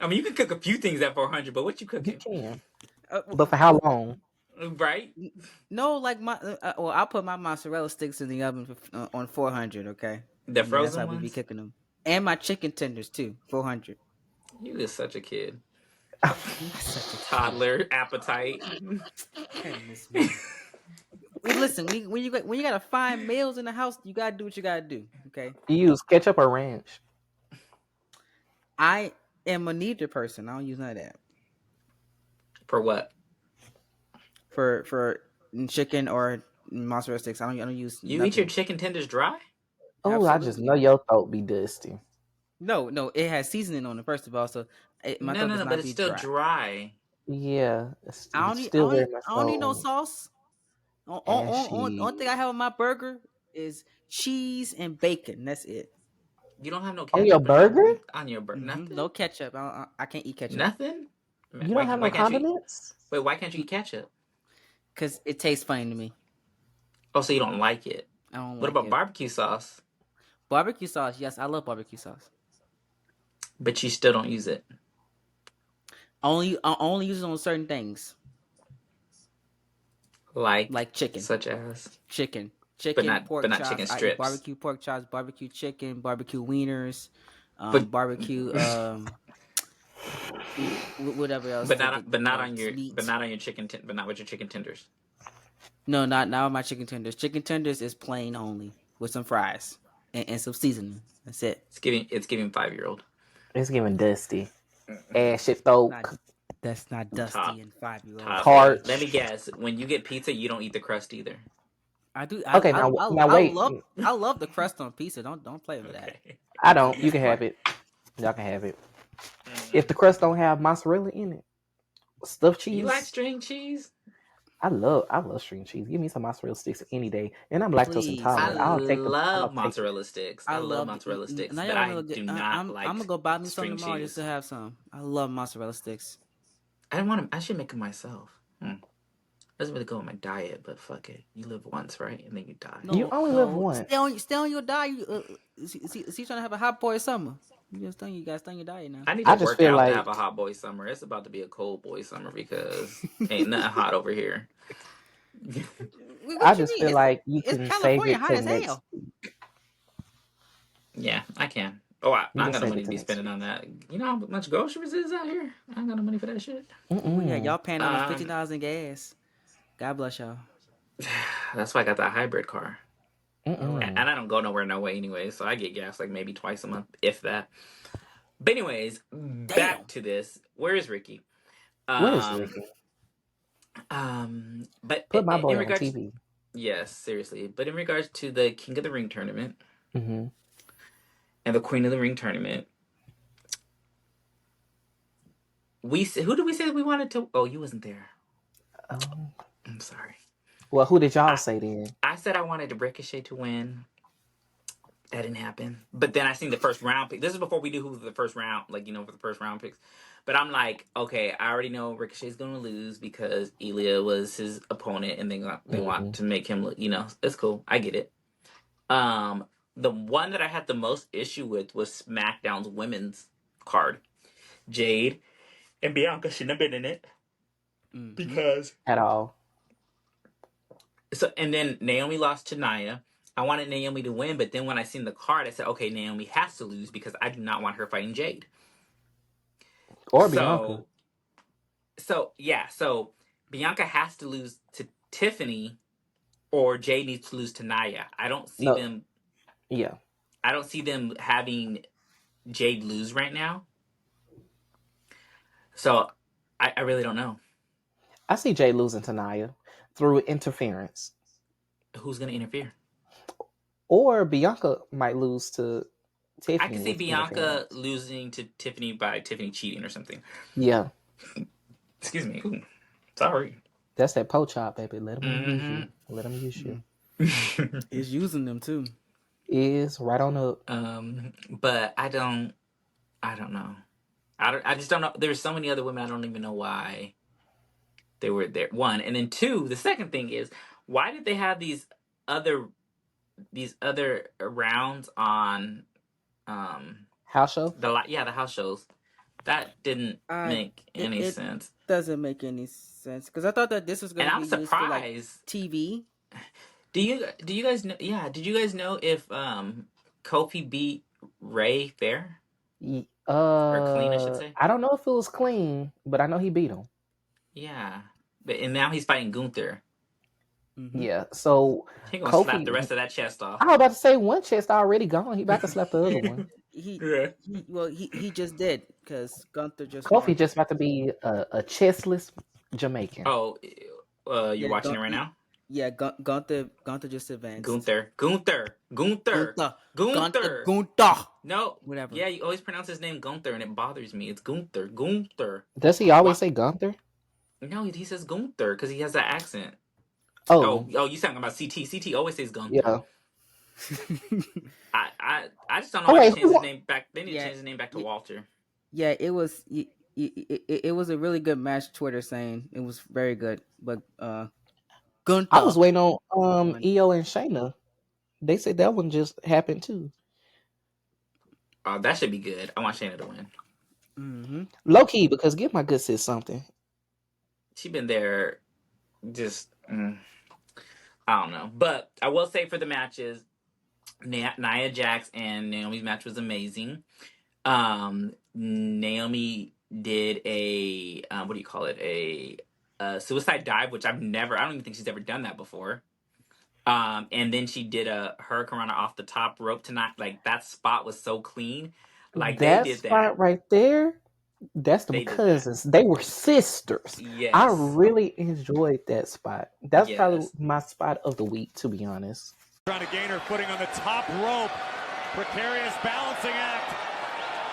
I mean, you can cook a few things at 400, but what you You cooking? can, Uh, but for how long? Right? no, like well, I'll put my mozzarella sticks in the oven on 400. Okay, The that's frozen how we be ones? cooking them, and my chicken tenders too, 400. You is such a kid. I'm not such a kid. Toddler appetite. Goodness me. Listen, when you gotta find males in the house, you gotta do what you gotta do. Okay, You use ketchup or ranch? I am a neither person. I don't use none of that For what? for chicken or mozzarella sticks. I don't use You eat your nothing. chicken tenders dry? Oh, I just Absolutely. know your throat be dusty. No, it has seasoning on it first of all, so my No, throat no, does no, but not it's be still dry. dry. Yeah, I don't it's need I still don't very need, much I don't need no so sauce. Only thing ashy. I have on my burger is cheese and bacon. That's it. You don't have no On your ketchup or burger, nothing on your No nothing? ketchup. I can't eat ketchup Nothing? you don't have Why no can't you? condiments. Wait, why can't you eat ketchup? because it tastes funny to me. Oh, so you don't like it? I don't What like about it. barbecue sauce? Barbecue sauce. Yes, I love barbecue sauce. But you still don't use it, I only use it on certain things like like chicken, such as, chicken, but chicken, not, pork but not chops. chicken I eat strips. barbecue pork chops, barbecue chicken, barbecue wieners, But barbecue whatever else but meat. not on your but not with your chicken tenders. No, not with my chicken tenders. Chicken tenders is plain only with some fries and some seasoning. That's it. It's giving 5-year-old. It's giving dusty, ashy throat, Not That's not dusty Top and 5-year-old toddler. Let me parched. guess. When you get pizza, you don't eat the crust either. I do. Okay, now wait. I love the crust on pizza. Don't play with that. Okay. I It's the don't. You easy can have part. it. Y'all can have it. If Mm. the crust don't have mozzarella in it, stuffed You like cheese. string cheese? I love string cheese. Give me some mozzarella sticks any day. And I'm lactose Please, I intolerant. I'll love take it. mozzarella sticks. I I love love. mozzarella sticks, Now but y'all I know. do I'm not I'm like gonna go buy me some string tomorrow just cheese. to have some. I love mozzarella sticks. I don't want them. I should make them myself. Doesn't really go with my diet, but fuck it. You live once, right? And then you die. You No, only live no, once. stay on your diet. Is he trying to have a hot boy summer? You gotta stay on your diet now. I need to I just work feel out to have a like hot boy summer. It's about to be a cold boy summer because ain't nothing hot over here. What I you just mean? feel like you It's can save California, it hot to as next. hell. Yeah, I can. Oh, I You ain't can got no save money it to to be next spending week. on that. You know how much groceries is out here? I ain't got no money for that shit. Oh yeah, Mm-mm. y'all paying almost $50 in gas. God bless y'all. That's why I got that hybrid car. All right. Mm-mm. And I don't go nowhere no way anyway, so I get gas like maybe twice a month, if that. But anyways, back Damn. to this. Where is Ricky? Where's Um, Ricky? but Put my in boy on regards, TV. yes, seriously. But in regards to the King of the Ring tournament Mm-hmm. and the Queen of the Ring tournament, who did we say that we wanted to? Oh, you wasn't there. Oh. I'm sorry. Well, who did y'all I say then? I said I wanted Ricochet to win. That didn't happen. But then I seen the first round pick. This is before we knew who was the first round, like, for the first round picks. But I'm like, okay, I already know Ricochet's going to lose because Ilya was his opponent and they Mm-hmm. want to make him look, it's cool. I get it. The one that I had the most issue with was SmackDown's women's card. Jade and Bianca shouldn't have been in it Mm-hmm. because At all. and then Naomi lost to Nia. I wanted Naomi to win, but then when I seen the card, I said, okay, Naomi has to lose because I do not want her fighting Jade. Or Bianca. So Bianca has to lose to Tiffany, or Jade needs to lose to Nia. I don't see No. them. Yeah. I don't see them having Jade lose right now. So I really don't know I see Jay losing to Nia through interference. who's going to interfere. Or Bianca might lose to I Tiffany could see with Bianca interference. losing to Tiffany by Tiffany cheating or something. Yeah. Excuse me. Ooh, sorry. That's that po chop, baby. Let them use Mm-hmm. you. Let them use you. Is using them too. Is right on up. But I don't know. I just don't know. There's so many other women. I don't even know why they were there. One, and then two. The second thing is, why did they have other these other rounds on House show? the house shows? That didn't make any It sense. doesn't make any sense because I thought that this was And gonna I'm be used for like surprised. TV. Do you guys know? Yeah. Did you guys know if Kofi beat Ray fair or clean? I should say. I don't know if it was clean, but I know he beat him. Yeah. And now he's fighting Gunther. Mm-hmm. Yeah. So He gonna slap the Kofi, rest of that chest off. I was about to say one chest already gone. He about to slap the other one. Yeah. He just did because Gunther just Kofi won. just about to be a chestless Jamaican. Oh, you're Yeah, watching it right now? Gunther just advanced. Gunther. Gunther. Gunther. Gunther, Gunther. Gunther, No. whatever. Yeah, you always pronounce his name Gunther and it bothers me. It's Gunther. Gunther. Does he always What? say Gunther? No, he says Gunther because he has that accent. Oh, You talking about CT. CT always says Gunther. yeah. I just don't know Oh why they wait, changed his name back. They need to Yeah, change his name back to Walter. yeah. It was a really good match. Twitter saying it was very good, but I was Gunther waiting on won. Io and Shayna. They said that one just happened too. That should be good. I want Shayna to win. Mm-hmm. Low key, because give my good sis something. She been there just I don't know. But I will say for the matches, Nia Jax and Naomi's match was amazing. Naomi did a what do you call it? A suicide dive, which I don't even think she's ever done that before. And then she did a hurricanrana off the top rope tonight. Like that spot was so clean. Like they That did that. spot right there, that's them They did that. cousins. They were sisters. I Yes. really enjoyed that spot. That's probably Yes. my spot of the week, to be honest. Trying to gain her footing on the top rope. Precarious balancing act.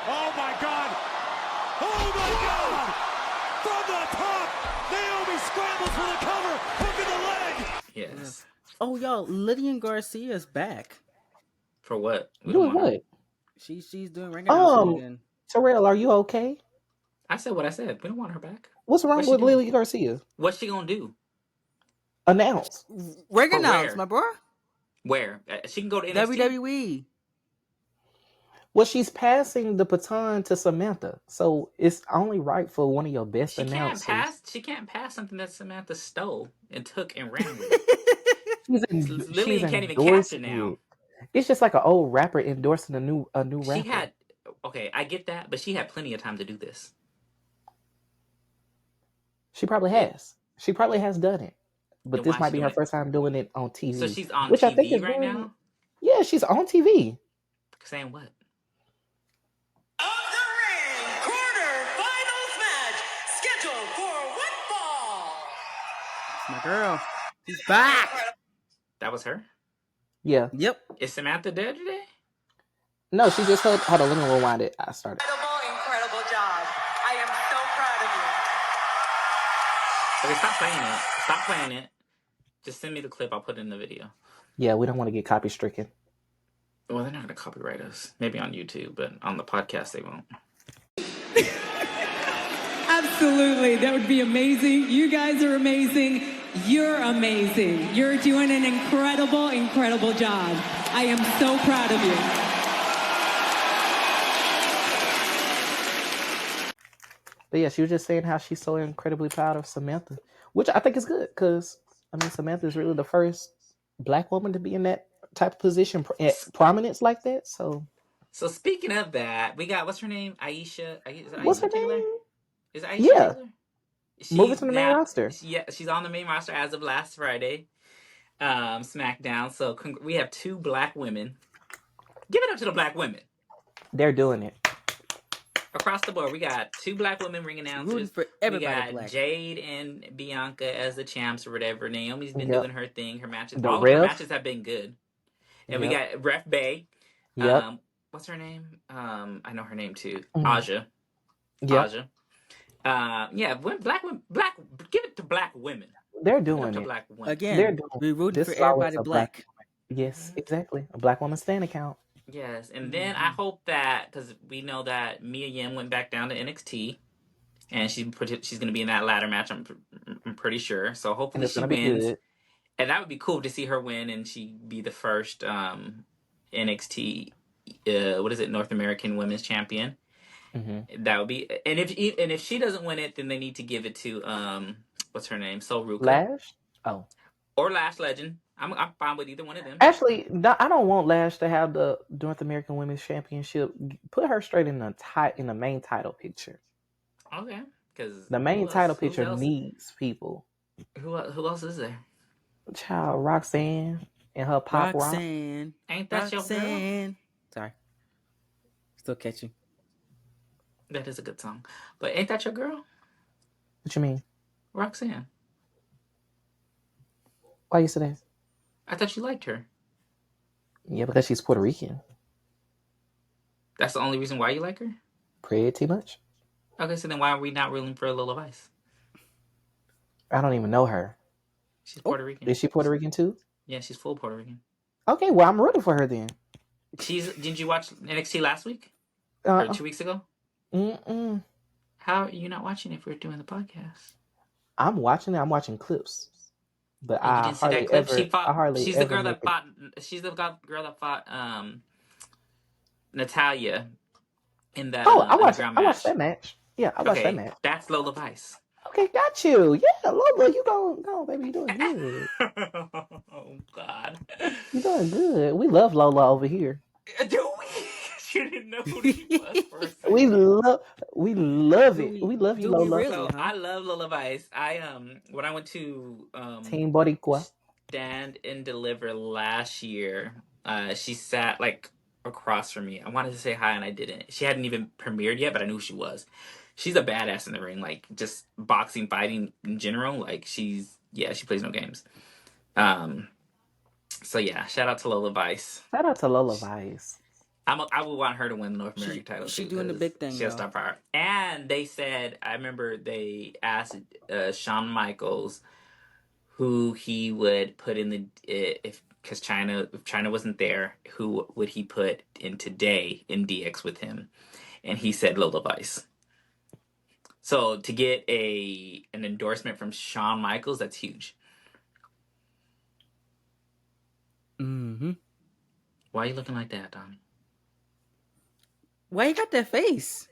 Oh my God! Oh my God! From the top, Naomi scrambles for the cover, hook in the leg. Yes. Oh, y'all, Lydian Garcia's back. For what? We don't Doing want her. what? She's doing ring announcing again. Terrell, are you okay? I said what I said. We don't want her back. What's wrong What's she with doing? Lily Garcia? What's she gonna do? Announce. Ring For announce, where? my bro. Where? She can go to NXT. WWE. Well, she's passing the baton to Samantha, so it's only right for one of your best She can't announcers. pass. She can't pass something that Samantha stole and took and ran with it. She's Lillian can't even catch it endorsing now. it. It's just like an old rapper endorsing a new She rapper. had okay, I get that, but she had plenty of time to do this. She probably It, has. She probably has done it, but then why this is might she be doing her it? first time doing it on So TV, she's on which I think TV is right very. now, Yeah, she's on TV. saying what? Of the ring, quarterfinals match scheduled for one fall. It's my girl. She's back. That was her. Yeah. Yep. Is Samantha dead today? No, she just heard. Hold on, let me rewind it. I started. Incredible job. I am so proud of you. Okay, stop playing it. Stop playing it. Just send me the clip. I'll put it in the video. Yeah, we don't want to get copy stricken. Well, they're not going to copyright us. Maybe on YouTube, but on the podcast they won't. Absolutely. That would be amazing. You guys are amazing. You're amazing. You're doing an incredible, incredible job. I am so proud of you. But yeah, she was just saying how she's so incredibly proud of Samantha, which I think is good because I mean Samantha is really the first Black woman to be in that type of position at prominence like that. So speaking of that, we got what's her name? Aisha. Is it what's her Aisha Taylor? name? Is it Aisha Yeah, Taylor? moving She's to the main now. roster. Yeah, she's on the main roster as of last Friday. SmackDown. So we have 2 Black women. Give it up to the Black women. They're doing it. Across the board, we got 2 Black women ring Rooting announcers. for We everybody got black. Jade and Bianca as the champs or whatever. Naomi's been Yep. doing her thing. Her matches, The all of her ref. matches have been good. And we Yep. got Ref Bay. Yep. What's her name? I know her name too. Mhm. Aja. Yep. Aja. Yeah, Black women. Give it to Black women. They're Give it doing up to it. Black women. They're Again, doing we rooting this for is always everybody a black. Yes, exactly. A Black woman stand account. Yes, and then I hope that because we know that Mia Yim went back down to NXT, and she's going to be in that ladder match. I'm pretty sure. So And hopefully it's she gonna be wins, good. and that would be cool to see her win, and she be the first NXT what is it, North American Women's Champion. Mm-hmm. That would be, and if she doesn't win it, then they need to give it to what's her name, Sol Ruka Lash? Oh. or Lash Legend. I'm fine with either one of them. Actually, I don't want Lash to have the North American Women's Championship. Put her straight in the main title picture. Okay, because The main title picture needs people. Who else is there? Child Roxanne and her pop rock. Roxanne. Ain't that your girl? Sorry. Still catching. That is a good song. But ain't that your girl? What you mean? Roxanne. Why you say that? I thought you liked her. Yeah, because she's Puerto Rican. That's the only reason why you like her? Pretty much. Okay, so then why are we not rooting for Lola Vice? I don't even know her. She's Puerto Rican. Is she Puerto Rican too? Yeah, she's full Puerto Rican. Okay, well, I'm rooting for her then. Did you watch NXT last week? Or 2 weeks ago? Mm-mm. How are you not watching if we're doing the podcast? I'm watching it. I'm watching clips. But you I didn't see hardly that clip? ever. She's the girl that fought. She's the girl that fought Natalia in that. I watched that match. Yeah, I watched that match. That's Lola Vice. Okay, got you. Yeah, Lola, you go, baby. You doing good. Oh God, you doing good. We love Lola over here. Do we? You didn't know who she was for a second. We love it. We love you, Lola. Really, so I love Lola Vice. I when I went to Team Boricua Stand and Deliver last year, she sat like across from me. I wanted to say hi and I didn't. She hadn't even premiered yet, but I knew who she was. She's a badass in the ring, like just boxing, fighting in general. Like she plays no games. So yeah, shout out to Lola Vice. Shout out to Lola Vice. I would want her to win the North American title. She's doing the big thing. She'll stop power. And they said, I remember they asked Shawn Michaels who he would put in the if China wasn't there, who would he put in today in DX with him? And he said Lola Vice. So to get an endorsement from Shawn Michaels, that's huge. Mm-hmm. Why are you looking like that, Donnie? Why you got that face?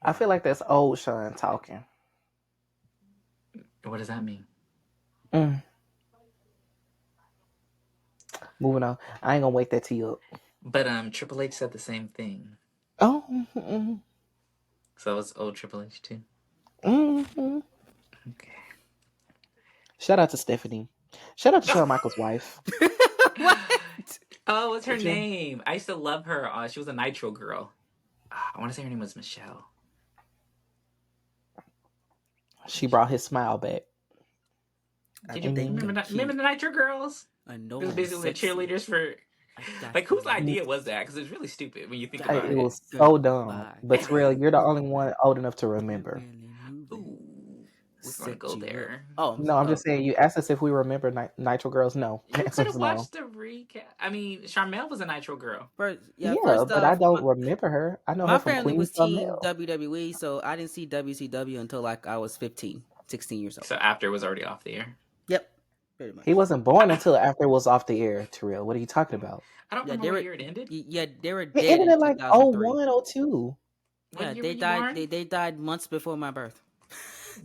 I feel like that's old Sean talking. What does that mean? Mm. Moving on. I ain't gonna wake that tea up. But Triple H said the same thing. Oh. Mm-mm. So that was old Triple H too. Mm-hmm. Okay. Shout out to Stephanie. Shout out to Shawn Michaels' wife. What? Oh, what's her Did you? name? I used to love her. She was a Nitro girl. I want to say her name was Michelle. She brought his smile back. Did you think remember the Nitro girls? I It know was I'm basically the sexy. cheerleaders for I got like whose the idea was that? Because it's really stupid when you think got about It it. was the so good dumb. body. But Terrell, you're the only one old enough to remember. Really moving. Ooh, we're gonna Set go you up. there. Oh, No, I'm oh. just saying. You asked us if we remember Nitro Girls. No, You answer could was have no. watched the recap. I mean, Charmel was a Nitro girl. First, Yeah, first but I off, don't remember her. I know her my from family Queen was team Carmel. WWE, so I didn't see WCW until like I was 15, 16 years old. So after it was already off the air. Yep, pretty much. He wasn't born until after it was off the air, Terrell. What are you talking about? I don't Yeah, remember they what were. year it ended. Yeah, they were It dead ended in in like 2003. 01, 02. What Yeah, year were they you died. born? They died months before my birth.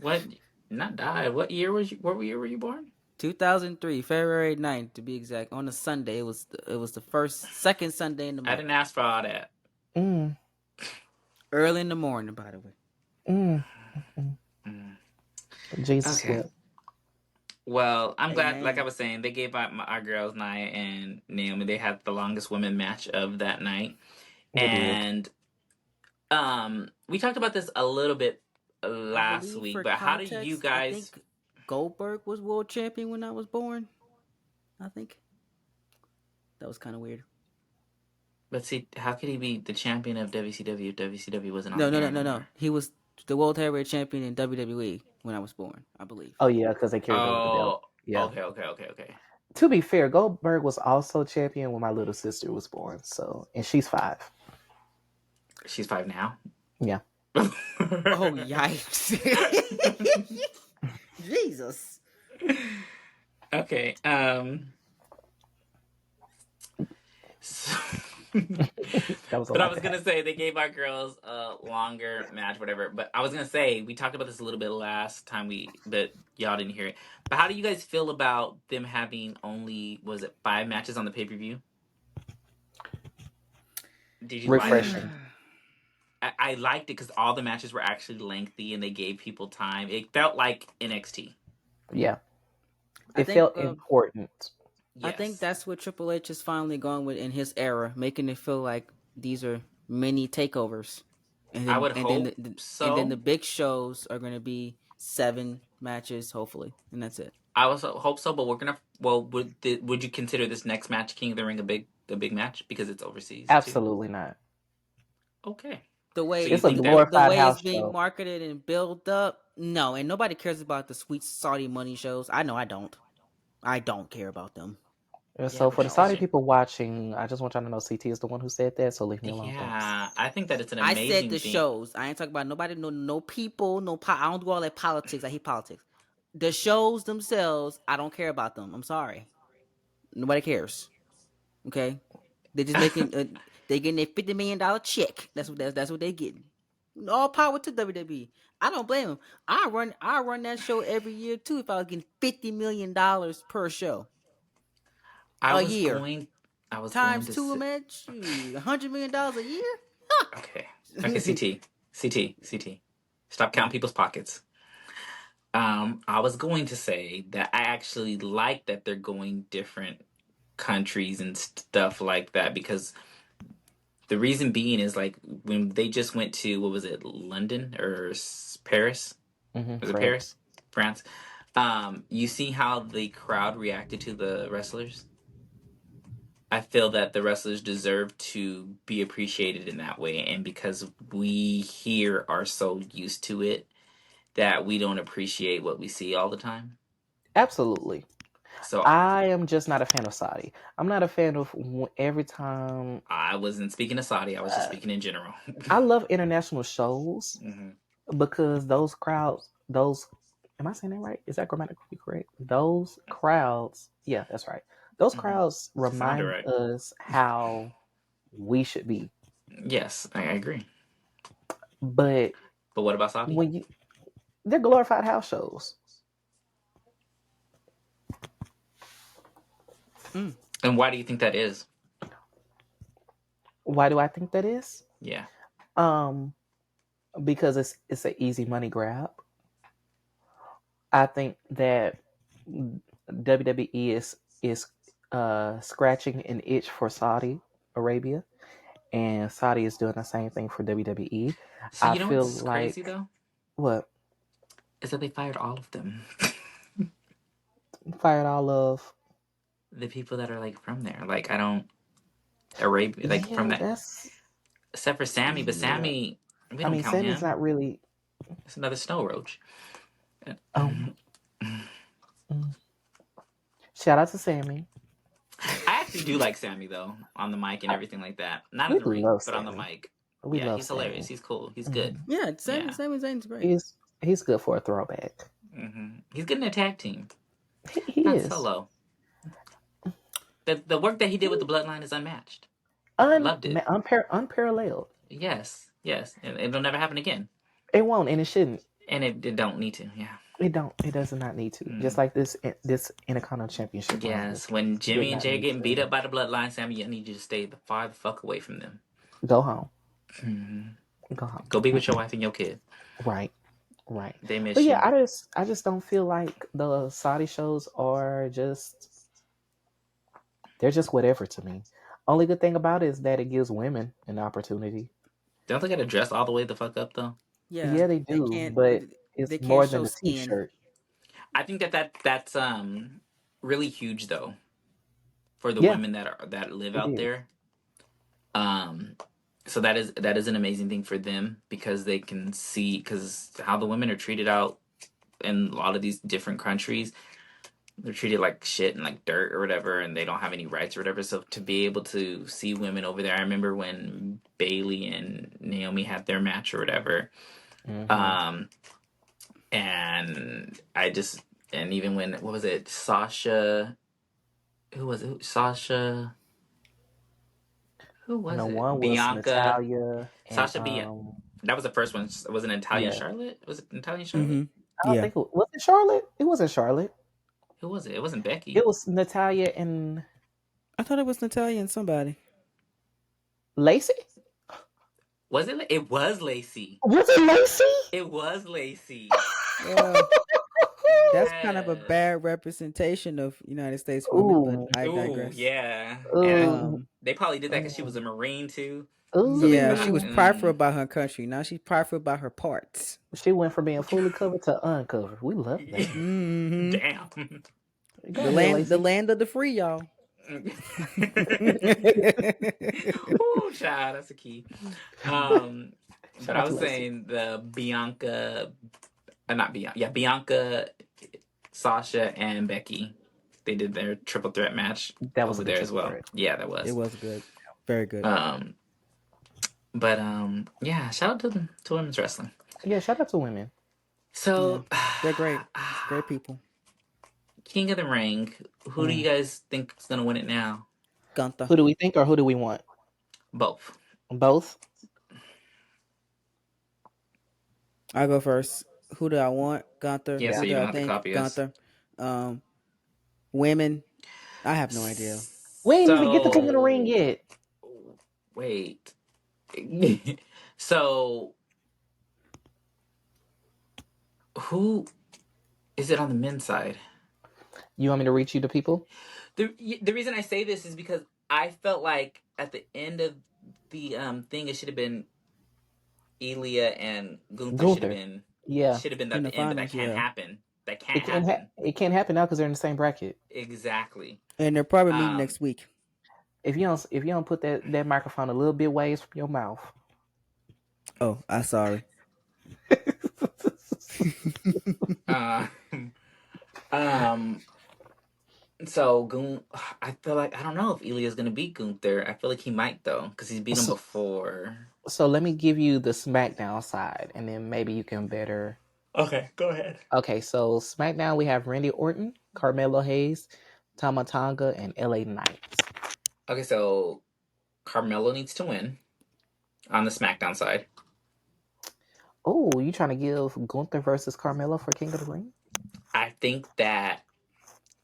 What? Not died. What year was you? What year were you born? 2003, February 9th to be exact. On a Sunday, it was the second Sunday in the I month. didn't ask for all that. Mm, Early in the morning, by the way. mm, Mm. Jesus Okay. wept. Well, I'm glad. Like I Amen. was saying, they gave out our girls Nia and Naomi. They had the longest women match of that night, They did. and we talked about this a little bit I last believe week. for But how do you context, I guys? think Goldberg was world champion when I was born. I think that was kind of weird. But see, how could he be the champion of WCW if WCW wasn't on No, the no, air no, no, no. anymore? He was the world heavyweight champion in WWE when I was born, I believe. Oh yeah, because they carried over the belt. Oh, Yeah. okay. To be fair, Goldberg was also champion when my little sister was born. So, and she's 5. She's 5 now. Yeah. Oh, yikes. Jesus. Okay. So, That was a but I lot was to gonna ask. say they gave our girls a longer match, whatever. But I was gonna say we talked about this a little bit last time but y'all didn't hear it. But how do you guys feel about them having only 5 matches on the pay-per-view? Did you like it? Refreshing. I liked it because all the matches were actually lengthy and they gave people time. It felt like NXT. Yeah. I It think felt important. I think Yes, that's what Triple H is finally going with in his era, making it feel like these are mini takeovers, and I then would hope and then the so. big shows are going to be 7 matches, hopefully, and that's it. I also hope so, but we're gonna. Well, would you consider this next match, King of the Ring, a big match because it's overseas too? Absolutely not. Okay, The so way you It's a think that? the glorified way it's house being show. marketed and built up, no, and nobody cares about the sweet Saudi money shows. I know I don't. I don't care about them. And Yeah, so but for the you said Saudi you. people watching, I just want y'all to know CT is the one who said that, so leave me alone, thanks. Yeah, I think that it's an I said amazing the thing. shows. I ain't talking about nobody, no people, I don't do all that politics. I hate politics. The shows themselves, I don't care about them. I'm sorry, nobody cares. Okay, they're just making they getting their $50 million check. That's what they getting. All power to WWE. I don't blame them. I run that show every year too. If I was getting $50 million per show I a was year going. I was going times to. two, man, shoot, $100 million a year. Okay. Okay. CT. Stop counting people's pockets. I was going to say that I actually like that they're going different countries and stuff like that because the reason being is like when they just went to what was it, London or Paris? Was it Paris, France. France? You see how the crowd reacted to the wrestlers. I feel that the wrestlers deserve to be appreciated in that way, and because we here are so used to it that we don't appreciate what we see all the time. Absolutely. So I am just not a fan of Saudi. I'm not a fan of every time. I wasn't speaking of Saudi; I was just speaking in general. I love international shows Hmm. because those crowds, am I saying that right? Is that grammatically correct? Those crowds, yeah, that's right. Those Mhm. crowds Sounded remind right. us how we should be. Yes, I agree. But But what about Saudi? when they're glorified house shows. And why do you think that is? Why do I think that is? Yeah. Because it's an easy money grab. I think that WWE is scratching an itch for Saudi Arabia, and Saudi is doing the same thing for WWE. So I you know feel what's crazy like though? what Is that they fired all of them. fired all of The people that are like from there. Like I don't Arabia like from yeah, that that's except for Sammy, but yeah. Sammy we I don't mean, count Sammy's him. not really. It's another snow roach. Um, mm. Shout out to Sammy. I actually do like Sammy though, on the mic and everything like that. Not in We the ring, love but on the Sammy. mic. We Yeah, love he's hilarious. Sammy. He's cool. He's good. Mhm. Yeah, Sami Yeah. Zayn's great. He's good for a throwback. He's good in a tag team. He Not is solo. The work that he did with the Bloodline is unmatched. Loved it. unparalleled. Yes, yes, and it'll never happen again, It won't, and it shouldn't. and it don't need to. Yeah. It don't. It does not need to. Just like this Intercontinental Championship run. Yes, when Did Jimmy and not Jay are need getting beat to up by the Bloodline, Sammy, I need you to stay the far the fuck away from them. go home. Go home. Go be with your wife and your kid. Right. Right. They miss But yeah, you. I just don't feel like the Saudi shows are just they're just whatever to me. Only good thing about it is that it gives women an opportunity. Don't they gotta dress all the way the fuck up though? Yeah, Yeah, they they do, can't but they it's can't more than show a skin. t-shirt. I think that's really huge though for the Yeah, women that live it out is. there. So that is an amazing thing for them because they can see because how the women are treated out in a lot of these different countries. They're treated like shit and like dirt or whatever, and they don't have any rights or whatever. So to be able to see women over there, I remember when Bailey and Naomi had their match or whatever. Mhm. And I just and even when what was it, Sasha? Who was it? Sasha. Who I was know it? one was Bianca. Natalia and Sasha B. That was the first one. Was it Natalia yeah. Charlotte? Was it Natalia Charlotte? I don't Yeah, think was it Charlotte? It wasn't Charlotte. Who was it? It wasn't Becky. It was Natalia and I thought it was Natalia and somebody. Lacey. Was it? It was Lacey. Was it Lacey? It was Lacey. Well, that's kind of a Yes. bad representation of United States women, but Ooh, I Ooh, digress. yeah. And ooh, they probably did that because she was ooh, a Marine too. So they Yeah, she thought, was ooh. prideful about her country. Now she's prideful about her parts. She went from being fully covered to uncovered. We love that. Mm-hmm. damn. Go The ahead, land, the Lacey. land of the free, y'all. Ooh, child, that's a key. But Shout I out to was Lacey. saying the Bianca, not Bianca, yeah, Bianca, Sasha, and Becky. They did their triple threat match That was a over good there as triple well. threat. Yeah, that It was. was good, very good. But yeah, shout out to women's wrestling. Yeah, shout out to women. Yeah, So, they're great. Great people. King of the Ring. Who do you guys think is gonna win it now? Gunther. Who do we think or who do we want? Both. Both? I'll go first. Who do I want? Gunther. Yeah, so Who you do don't I have to think? copy us. Gunther. Women. I have no idea. We ain't even get the King of the Ring So yet. wait. So who is it on the men's side? You want me to reach you to people? The reason I say this is because I felt like at the end of the thing it should have been Elia and Gunther Gunther. Yeah. should have been In at the the end, but that finals, can't yeah. happen. That can't happen. It can't happen now because they're in the same bracket. Exactly. And they're probably meeting next week. If you don't put that microphone a little bit ways from your mouth. Oh, I'm sorry. So I feel like I don't know if Elia's gonna beat Gunther. I feel like he might though, because he's beat him before. So let me give you the SmackDown side, and then maybe you can better. Okay, go ahead. Okay, so SmackDown we have Randy Orton, Carmelo Hayes, Tama Tonga, and LA Knights. Okay, so Carmelo needs to win on the SmackDown side. Oh, you trying to give Gunther versus Carmelo for King of the Ring? I think that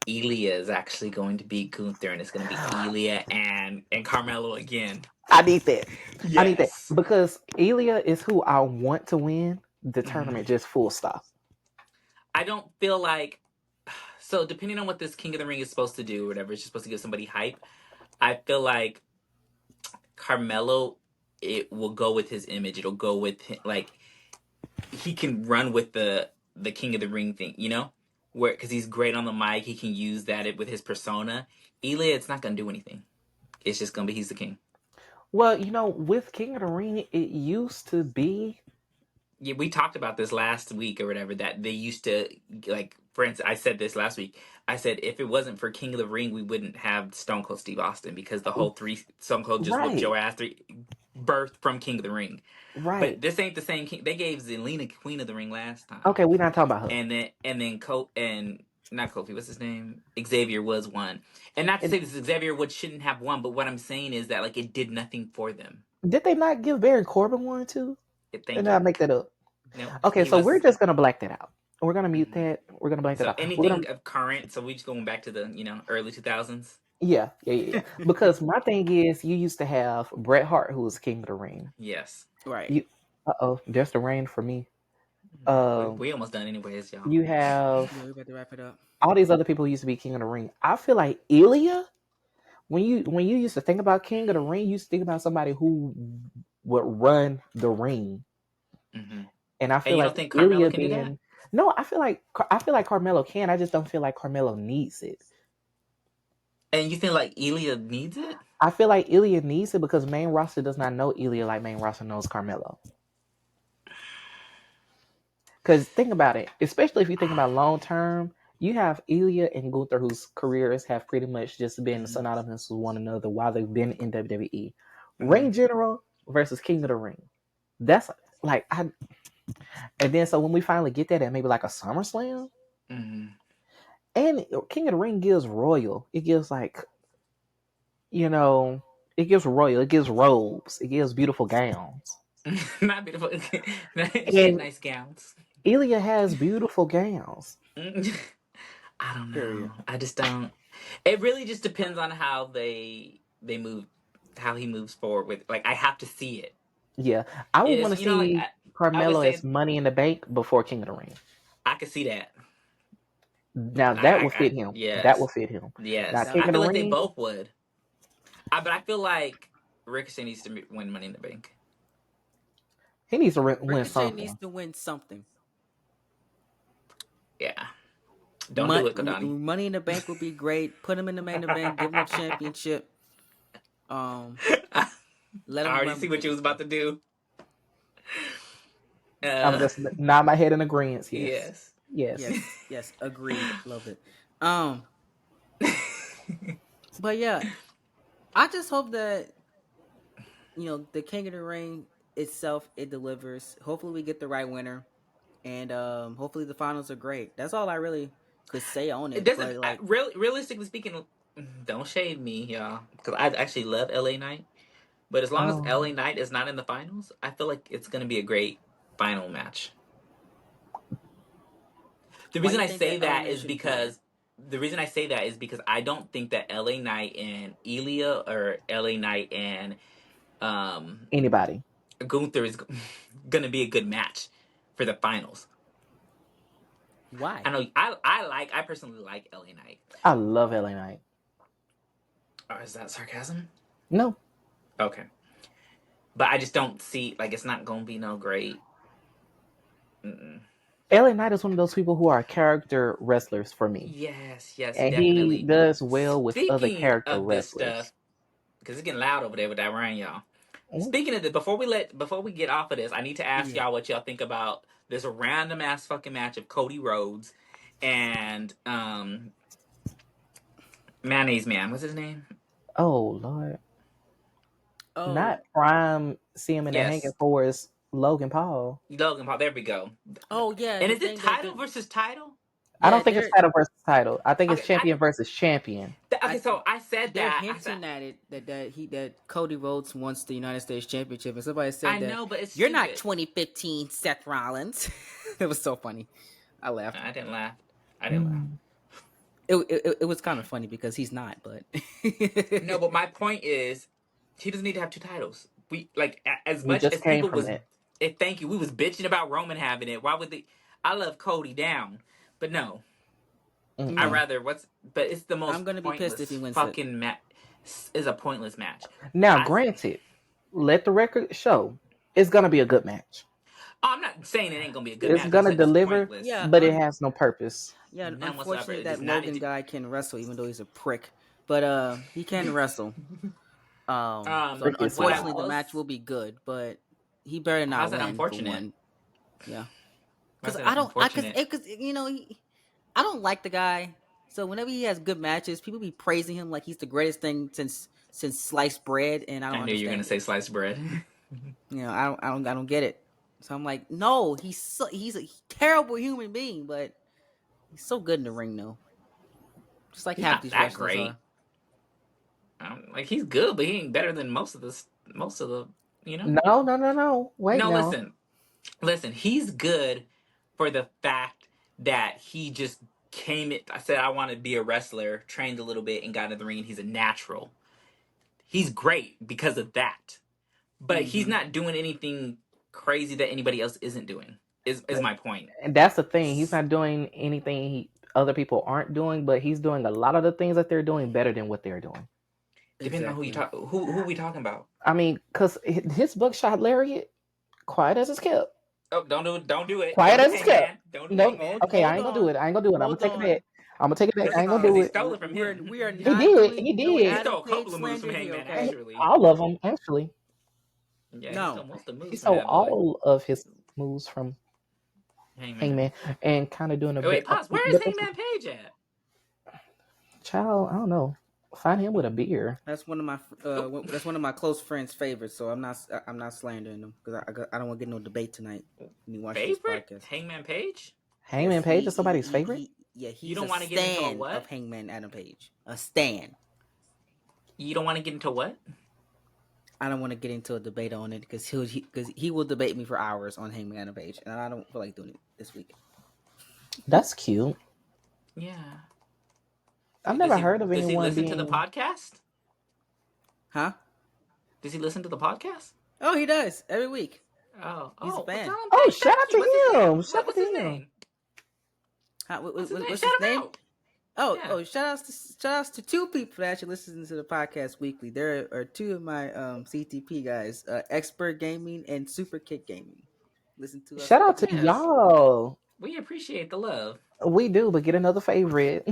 Ilya is actually going to beat Gunther, and it's going to be Ilya and Carmelo again. I need that. Yes. I need that because Ilya is who I want to win the tournament. Just full stop. I don't feel like. So depending on what this King of the Ring is supposed to do, or whatever, it's just supposed to give somebody hype. I feel like Carmelo, it will go with his image. It'll go with him, like he can run with the King of the Ring thing, you know, where because he's great on the mic, he can use that with his persona. Ilya, it's not gonna do anything. It's just gonna be he's the king. Well, you know, with King of the Ring, it used to be. Yeah, we talked about this last week or whatever, that they used to, like, for instance, I said this last week. I said if it wasn't for King of the Ring, we wouldn't have Stone Cold Steve Austin, because the whole Stone Cold just whooped Right. your ass, birthed from King of the Ring. Right. But this ain't the same king. They gave Zelina Queen of the Ring last time. Okay, we're not talking about her. And then not Kofi, what's his name? Xavier was one. And not to say this Xavier shouldn't have won, but what I'm saying is that, like, it did nothing for them. Did they not give Baron Corbin one too? Did I make that up? No. Okay, so we're just gonna black that out. We're gonna mute that. We're gonna black that out. Anything of current, so we just going back to the early 2000s. Yeah. Because my thing is, you used to have Bret Hart, who was King of the Ring. Yes. Right. There's the rain for me. We almost done anyways, y'all. You have we about to wrap it up. All these other people who used to be King of the Ring. I feel like Ilya, when you used to think about King of the Ring, you used to think about somebody who would run the ring. Mm-hmm. And I feel you like don't think Carmelo Ilya can do that? No, I feel like Carmelo can. I just don't feel like Carmelo needs it. And you feel like Ilya needs it? I feel like Ilya needs it because main roster does not know Ilya like main roster knows Carmelo. Because think about it, especially if you think about long term, you have Ilya and Gunther, whose careers have pretty much just been synonymous with one another while they've been in WWE. Ring General versus King of the Ring. That's like and then so when we finally get that at maybe like a SummerSlam, and King of the Ring gives royal. It gives like, it gives royal. It gives robes. It gives beautiful gowns. Not beautiful. She had nice gowns. Ilya has beautiful gowns. I don't know. I just don't. It really just depends on how they move, how he moves forward with. Like, I have to see it. Yeah, I would want to see Carmelo as Money in the Bank before King of the Ring. I could see that. Now that will fit him. Yes. That will fit him. Yes, now, King I of feel the like Ring, they both would. But I feel like Ricochet needs to win Money in the Bank. He needs to win something. Ricochet needs to win something. Yeah. Don't do it, Kodani. Money in the Bank would be great. Put him in the main event. Give him a championship. Let him. I already see what you was about to do. I'm just nod my head in agreement. Yes. Agreed. Love it. But yeah, I just hope that the King of the Ring itself, it delivers. Hopefully, we get the right winner, and hopefully the finals are great. That's all I really could say on it. It doesn't. But realistically speaking, don't shade me, y'all, because I actually love LA Knight. But as long as LA Knight is not in the finals, I feel like it's going to be a great final match. The reason I say that is because I don't think that LA Knight and Ilya or LA Knight and anybody Gunther is going to be a good match for the finals. Why? I know I personally like LA Knight. I love LA Knight. Is that sarcasm? No. Okay. But I just don't see, like, it's not going to be no great. LA Knight is one of those people who are character wrestlers for me. Yes, and definitely. He does well with other character wrestlers. Stuff, because it's getting loud over there with that rain, y'all. Speaking of this, before we get off of this, I need to ask y'all what y'all think about this random ass fucking match of Cody Rhodes and Mayonnaise Man. What's his name? Oh Lord. Not Prime CM and the Hanging Force Logan Paul. There we go. Oh yeah. And is it title versus title? I Yeah, don't think it's title versus title. I think it's Okay, champion versus champion. okay. So I said they're that. I said hinting at it that Cody Rhodes wants the United States Championship, and somebody said I that know, but it's you're not stupid. 2015 Seth Rollins. It was so funny. I laughed. I didn't laugh. I didn't laugh. It was kind of funny because he's not, but No, but my point is, he doesn't need to have two titles. We like as We much just as came people from was. that. Thank you. We was bitching about Roman having it. Why would they? I love Cody down, but no. I Mm-mm. rather what's. But it's the most I'm gonna be pissed if pointless he wins it. fucking match. Is a pointless match. Now, I. granted, let the record show it's gonna be a good match. I'm not saying it ain't gonna be a good It's match. I gonna said it's deliver, pointless. Yeah, but it has no purpose. yeah. None whatsoever. Unfortunately, It is that not. Logan guy can wrestle, even though he's a prick. But he can wrestle. So Frick is What I unfortunately, the was. match will be good, but he better not How's that win for unfortunate? one. Yeah, How's because that I don't. unfortunate? Because I don't like the guy. So whenever he has good matches, people be praising him like he's the greatest thing since sliced bread, and I don't I knew you were gonna understand it. say sliced bread. I don't get it. So I'm like, no, he's a terrible human being, but he's so good in the ring, though. Just like He's half not these that wrestlers great. are. Like he's good, but he ain't better than most of the. Most of the. You know. No. Wait No, now. listen. He's good for the fact that he just came. I said I want to be a wrestler, trained a little bit, and got in the ring. And he's a natural. He's great because of that. But he's Mm-hmm. not doing anything crazy that anybody else isn't doing. Is my point. And that's the thing. He's not doing anything other people aren't doing, but he's doing a lot of the things that they're doing better than what they're doing. Depending on who you Exactly. talk, who we talking about. I mean, because his buckshot lariat, quiet as it's kept. Oh, don't do it. Don't do it. Quiet Don't do as it's kept. Hangman. Don't do No, Hangman. okay, I ain't gonna do it. I ain't gonna do it. I'm gonna Hold take it on. back. I'm gonna take it back. I ain't gonna Because do he it. stole it from We him. are He not did. doing He no did. He Adam stole a Page couple of moves from slander here, Hangman, okay? actually. All of them, actually. Yeah, he No. stole most of the He moves from stole that boy. all of his moves from Hangman. Hangman and kind of doing a Oh, wait, bit. pause. Where is Hangman Page at? Child, I don't know. Find him with a beer. That's one of my close friends' favorites. So I'm not slandering them because I don't want to get no debate tonight when you watch this Favorite? podcast. Hangman Page? Hangman Page is somebody's favorite? He's You don't a want to get into a stan what? of Hangman Adam Page. A stan. You don't want to get into what? I don't want to get into a debate on it because he will debate me for hours on Hangman Adam Page, and I don't feel like doing it this week. That's cute. Yeah. I've never heard of Does he anyone listen to the being. podcast? Huh? Does he listen to the podcast? Oh, he does every week. Oh, He's a well, fan. tell him, Oh, thank shout out you. to What's his name? him! Shout out What's to his him! name? What's What's his Shout him name? out. Oh, Yeah. shout outs to two people that actually listen to the podcast weekly. There are two of my CTP guys, Expert Gaming and Super Kick Gaming. Listen to us. Shout out to Yes. y'all. We appreciate the love. We do, but get another favorite.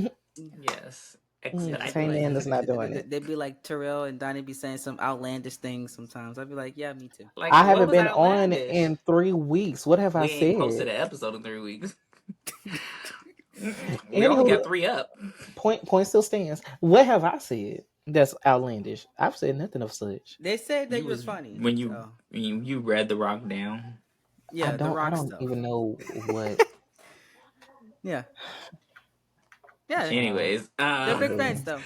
Yes. Yeah, Because Hangman is not doing it. they'd be like Terrell and Donnie be saying some outlandish things sometimes. I'd be like, yeah, me too. Like, I what haven't was been on outlandish? in 3 weeks. What have I We ain't posted said? an episode in 3 weeks. We Anywho, only got 3 up. Point still stands. What have I said that's outlandish? I've said nothing of such. They said that You you were was funny. when so. you read the Rock down. Yeah, I the don't. rock I don't stuff. even know what. Yeah. Yeah. Anyways, They're big fans though.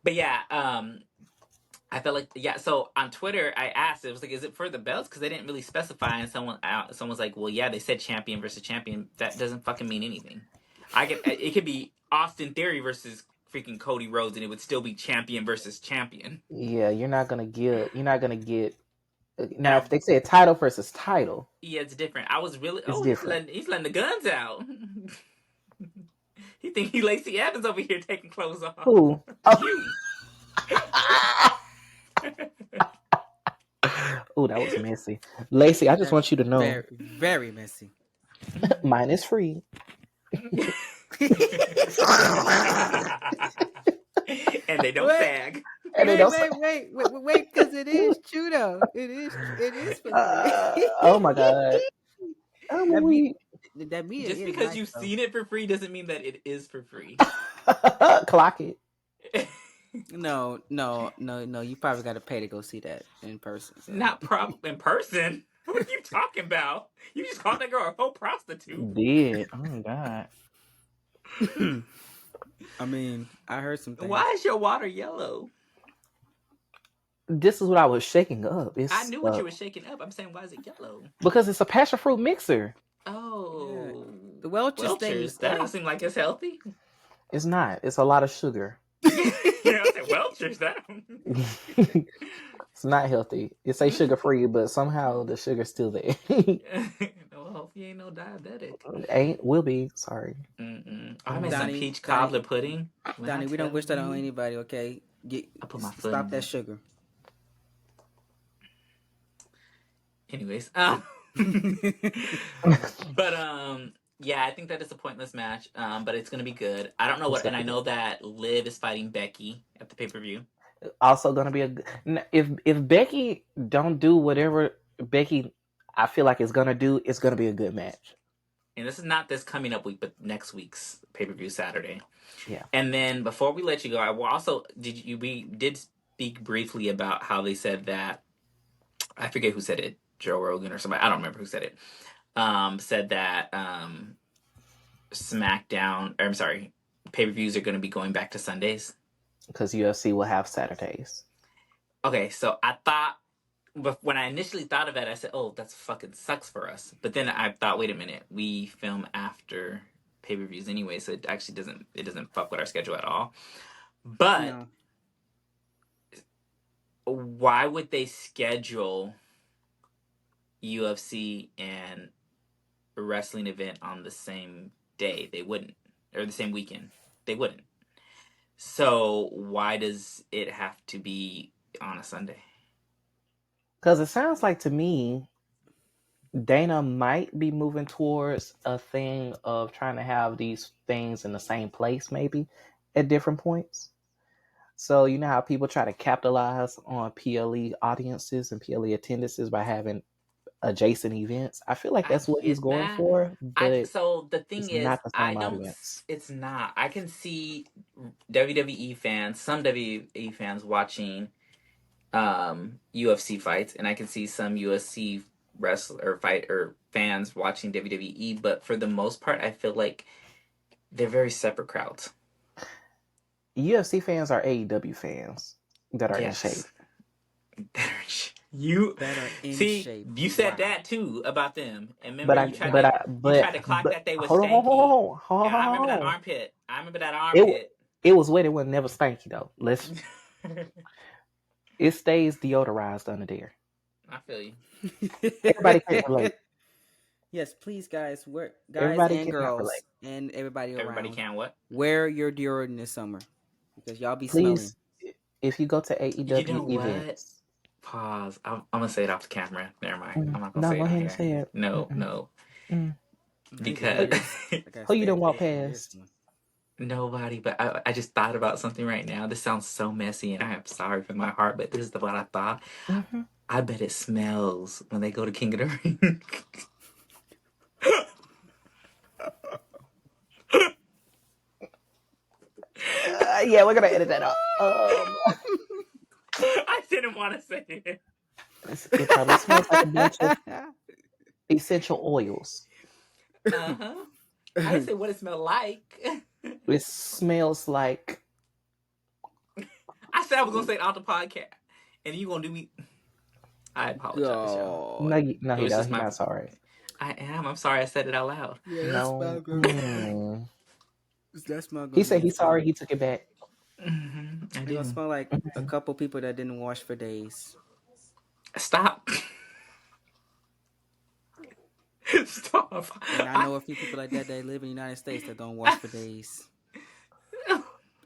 But yeah, I felt like So on Twitter, I asked, it was like, is it for the belts? Because they didn't really specify, and someone's like, well, yeah, they said champion versus champion. That doesn't fucking mean anything. It could be Austin Theory versus freaking Cody Rhodes, and it would still be champion versus champion. Yeah, you're not gonna get. Now, Now, if they say title versus title, yeah, it's different. I was really. it's different. He's letting the guns out. He think he Lacey Evans over here taking clothes off. Who? You. Oh, that was messy. Lacey, I just want you to know, Very, very messy. mine is free. And they don't Wait. sag. And they don't Wait, because it is true though. It is for free. oh my god. I'm That weak. That means Just because you've seen it for free doesn't mean that it is for free. Clock it. No. You probably got to pay to go see that in person. So. Not in person. What are you talking about? You just called that girl a whole prostitute. Did. Oh my god. I mean, I heard some things. Why is your water yellow? This is what I was shaking up. I It's knew what you were shaking up. I'm saying, why is it yellow? because it's a passion fruit mixer. Oh, The Welch's thing Welchers. is That don't seem like it's healthy. It's not. It's a lot of sugar. Yeah, I said Welchers. That. It's not healthy. It say sugar free, but somehow the sugar's still there. No, hope you ain't no diabetic. Will be. Sorry. I made some Donnie, peach Donnie, cobbler pudding. When Donnie, I we don't tell wish that on you, anybody, okay? I put my foot Stop in that it. sugar. Anyways, but yeah, I think that it's a pointless match. But it's gonna be good. I don't know what, and I know that Liv is fighting Becky at the pay-per-view. Also gonna be if Becky don't do whatever Becky I feel like is gonna do, it's gonna be a good match. And this is not this coming up week, but next week's pay-per-view Saturday. Yeah. And then before we let you go, I will also we did speak briefly about how they said that, I forget who said it, Joe Rogan or somebody, I don't remember who said it. Said that SmackDown, or I'm sorry, pay-per-views are going to be going back to Sundays. Because UFC will have Saturdays. Okay, so I thought, but when I initially thought of that, I said, "Oh, that fucking sucks for us." But then I thought, wait a minute, we film after pay-per-views anyway, so it actually doesn't fuck with our schedule at all. But No. why would they schedule UFC and a wrestling event on the same day? They wouldn't, or the same weekend. They wouldn't. So why does it have to be on a Sunday? Because it sounds like to me, Dana might be moving towards a thing of trying to have these things in the same place, maybe at different points. So you know how people try to capitalize on PLE audiences and PLE attendances by having adjacent events. I feel like that's what he's going for, but So the thing it's is, not the same audience. It's not. I can see WWE fans, some WWE fans watching UFC fights, and I can see some UFC wrestler or fans watching WWE. But for the most part, I feel like they're very separate crowds. UFC fans are AEW fans that are in shape. You That are in see, shape. you said that too about them, and remember But you tried to clock that they was stanky. I remember that armpit. It was wet. It was never stanky though. It stays deodorized under there. I feel you. Everybody can relate. Yes, please, guys. Guys Everybody and cannot girls relate. and everybody around. Everybody can what? Wear your deodorant this summer because y'all be Please, smelling. if you go to AEW events. Pause. I'm gonna say it off the camera. Never mind. I'm not gonna No, say go it. ahead and say it. No. Because who you done walk past? Nobody. But I just thought about something right now. This sounds so messy, and I am sorry for my heart. But this is what I thought. I bet it smells when they go to King of the Ring. Yeah, we're gonna edit that out. I didn't want to say it. It probably smells like a bunch of essential oils. I said what it smelled like. It smells like. I said I was gonna say it out the podcast, and you gonna do me. I apologize, y'all. No, he doesn't. He's not sorry. I am. I'm sorry I said it out loud. Yeah, No. That's my He said he's sorry. He took it back. I It's gonna smell like a couple people that didn't wash for days. Stop. Stop. And I know a few people like that live in the United States that don't wash for days.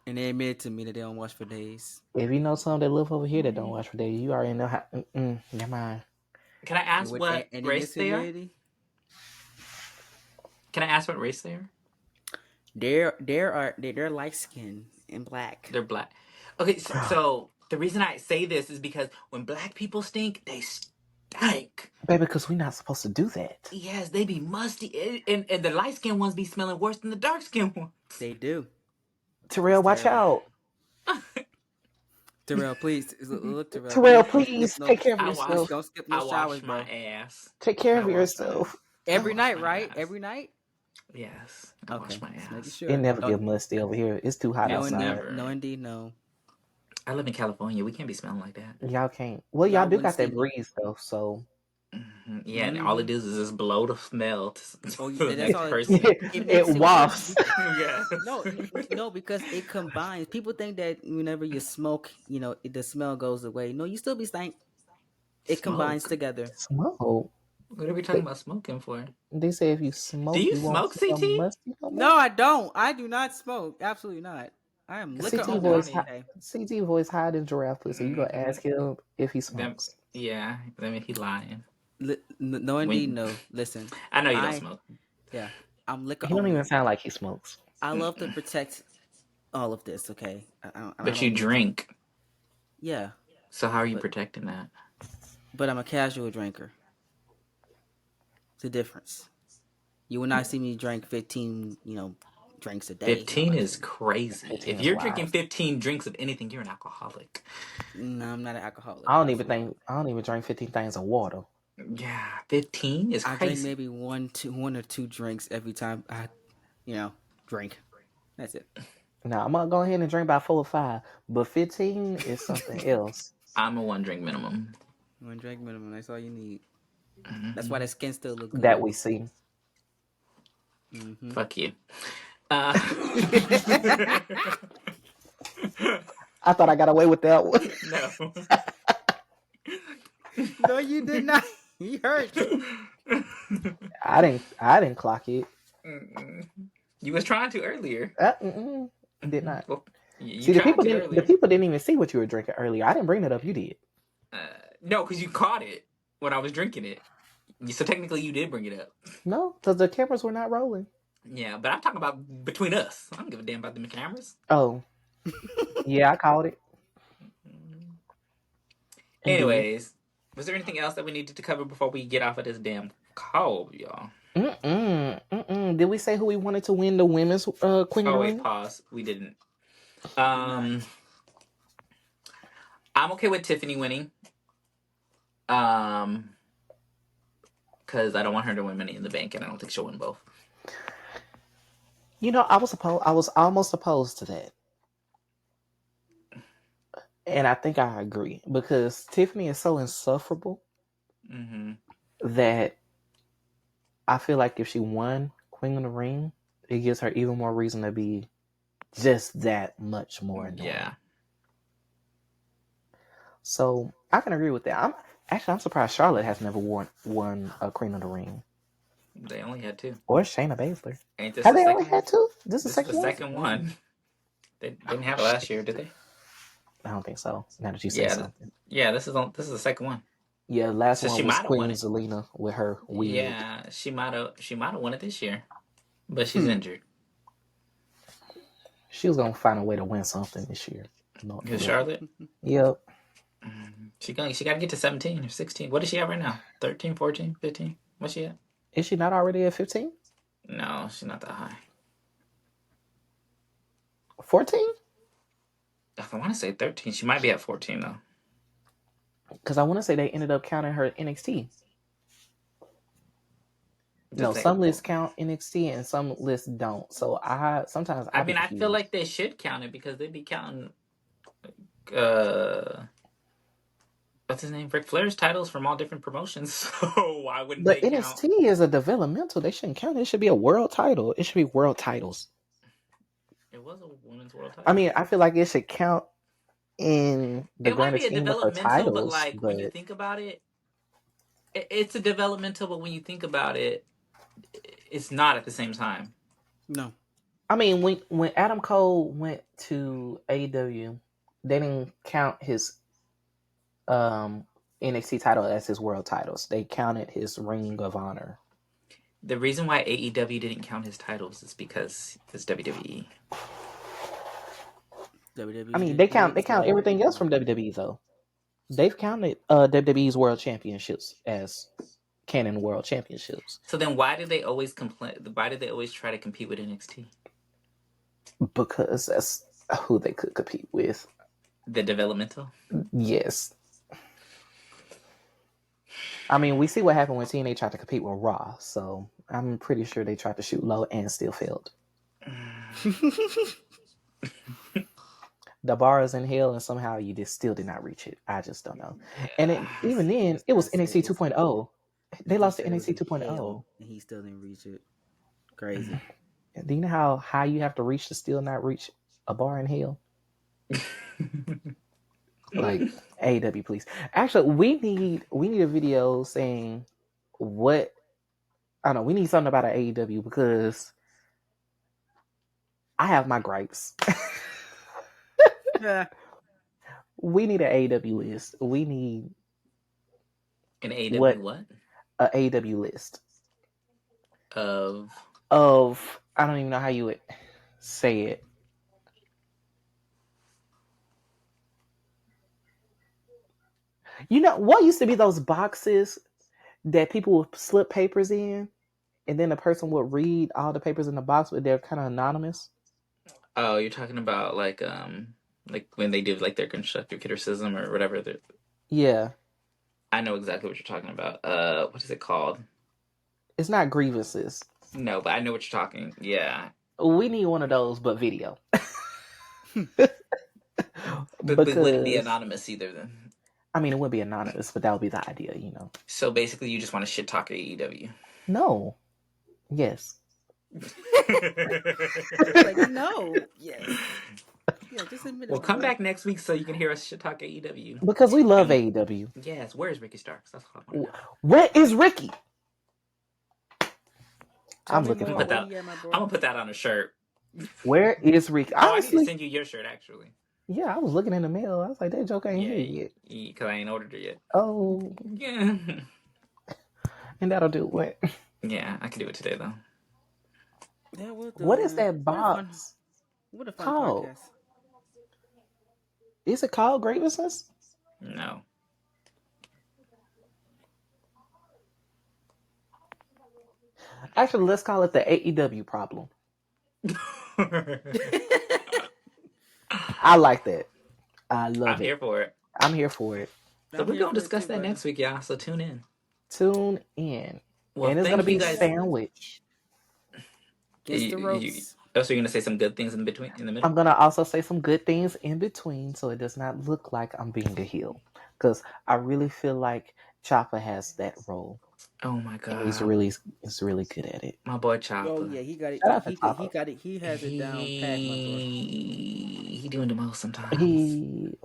And they admit to me that they don't wash for days. If you know some that live over here that don't wash for days, you already know how. Never mind. Can I ask what race they are? Can I ask what race they are? They're light skinned and black. They're black. Okay, so the reason I say this is because when black people stink, they stink. Baby, because we're not supposed to do that. Yes, they be musty. And the light skinned ones be smelling worse than the dark skinned ones. They do. Terrell, watch out. Terrell, please. Look, Terrell. Terrell, please take care of yourself. Don't skip no showers, bro. My ass. Take care of yourself. Every night, right? Every night? Yes. I Okay, wash my just making ass. sure. It never Don't- get musty over here. It's too hot no, outside. indeed, Never. no, indeed, no. I live in California. We can't be smelling like that. Y'all can't. Well, y'all Y'all do wouldn't got see that me. breeze though, so Yeah, and all it Mm-hmm. does is just blow the smell Oh, to the that's next all. person. It it makes it worse. wafts. Yes. No, because it combines. People think that whenever you smoke, the smell goes away. No, you still be stank. It combines Smoke. together. Smoke. What are we talking They, about smoking for? they say if you Do smoke, you you won't smoke, smell CT? musty no more. No, I don't. I do not smoke. Absolutely not. I am liquor CT only. voice, Funny. Okay. CT voice higher than giraffe pussy. You gonna Mm-hmm. ask him if he Them, smokes? yeah, I mean, he lying. No, indeed, When no. Listen, I know you don't I smoke. yeah, I'm liquor He don't even only. sound like he smokes. I love to protect all of this. Okay, I But you don't need. drink. Yeah, So how are you but protecting that? I'm a casual drinker. It's a difference. You will not see me drink 15, drinks a day. No, 15 is crazy. 15 If is you're drinking wild. 15 drinks of anything, you're an alcoholic. no, I'm not an alcoholic. I don't even Absolutely. think I don't even drink 15 things of water. Yeah, 15 is I drink crazy. maybe one or two drinks every time I, drink. That's it. Now I'm gonna go ahead and drink about 4 or 5, but 15 is something else I'm a 1 drink minimum. One drink minimum. That's all you need. That's why Hmm. the skin still look that good. we see. Mm-hmm. Fuck you. Uh, I thought I got away with that one. no. No, you did not. He heard you. I didn't clock it. Mm-mm. You was trying to earlier. Did not. Well, you See, the tried people to didn't. The earlier. people didn't even see what you were drinking earlier. I didn't bring it up. You did. Uh, no, because you caught it when I was drinking it. So technically, you did bring it up. No, because the cameras were not rolling. Yeah, but I'm talking about between us. I don't give a damn about the cameras. Oh, yeah, I called it. Indeed. Anyways, was there anything else that we needed to cover before we get off of this damn call, y'all? Did we say who we wanted to win the women's Queen of Oh the wait, Ring? pause. We didn't. Did not. I'm okay with Tiffany winning. Because I don't want her to win Money in the Bank, and I don't think she'll win both. I was almost opposed to that. And I think I agree because Tiffany is so insufferable Mm-hmm. that I feel like if she won Queen of the Ring, it gives her even more reason to be just that much more annoying. Yeah. So I can agree with that. I'm surprised Charlotte has never won a Queen of the Ring. They only had 2. Or Shayna Baszler. Ain't this Have the they second only one? had 2? This is This the is the second one? second one. They didn't have it last year, did they? I don't think so. Now that you say Yeah. something. Yeah, this is the second one. Yeah, last So one she was might have won Queen it. Zelina with her wig. Yeah, she might have won it this year, but she's injured. She was gonna find a way to win something this year. No, Who's Charlotte? Yep. She got to get to 17 or 16. What is she at right now? 13, 14, 15? What's she at? Is she not already at 15? No, she's not that high. 14? I want to say 13. She might be at 14 though. Because I want to say they ended up counting her NXT. No, some lists count NXT and some lists don't. So I mean, I feel like they should count it because they'd be counting what's his name? Ric Flair's titles from all different promotions. So why wouldn't But they count? NXT is a developmental. They shouldn't count it. It should be a world title. It should be world titles. It was a women's world title. I mean, I feel like it should count in the grander scheme of her titles. But like when you think about it, it's a developmental. But when you think about it, it's not at the same time. No. I mean, when Adam Cole went to AEW, they didn't count his NXT title as his world titles. They counted his Ring of Honor. The reason why AEW didn't count his titles is because it's WWE. I mean, they count everything else from WWE though. They've counted WWE's World Championships as canon World Championships. So then, why did they always complain? Why did they always try to compete with NXT? Because that's who they could compete with. The developmental. Yes. I mean, we see what happened when TNA tried to compete with Raw, so I'm pretty sure they tried to shoot low and still failed. The bar is in hell, and somehow you just still did not reach it. I just don't know. And even then, it was NXT 2.0. They lost to NXT 2.0. And he still didn't reach it. Crazy. Do you know how high you have to reach to still not reach a bar in hell? Like, AEW, please. Actually, we need a video saying what, I don't know, we need something about an AEW because I have my gripes. Yeah. We need an AEW list. We need An AEW what? An AEW list Of I don't even know how you would say it. You know what used to be those boxes that people would slip papers in, and then the person would read all the papers in the box, but they're kind of anonymous. Oh, you're talking about like when they do like their constructive criticism or whatever. Yeah, I know exactly what you're talking about. What is it called? it's not grievances. No, but I know what you're talking. Yeah, We need one of those, but video. but it wouldn't be anonymous either. Then I mean, it wouldn't be anonymous, but that would be the idea, you know. So basically, you just want to shit talk AEW. No. Yes. Like, no. Yes. Yeah, just admit it. Well, come back next week so you can hear us shit talk AEW. Because we love AEW. Yes. Where's Ricky Starks? That's all I want to know. Where is Ricky? I'm looking for that. I'm gonna put that on a shirt. Where is Ricky? I need to send you your shirt, actually. Yeah, I was looking in the mail. I was like, that joke ain't here yet. Because I ain't ordered it yet. Oh. Yeah. And that'll do what? Yeah, I can do it today, though. Yeah, what is that box? What a fun called? podcast. Is it called Grievances? No. Actually, let's call it the AEW problem. I like that. I love it. I'm here for it. I'm here for it. So we're going to discuss that next week, y'all. So tune in. Tune in. Well, and it's going to be a sandwich. Against the ropes. So you're going to say some good things in the middle? I'm going to also say some good things in between so it does not look like I'm being a heel. Because I really feel like Ciampa has that role. Oh my god, and he's really good at it. My boy Ciampa. Oh yeah, he got it. He got it. He has it down pat, my boy. He doing the most sometimes. We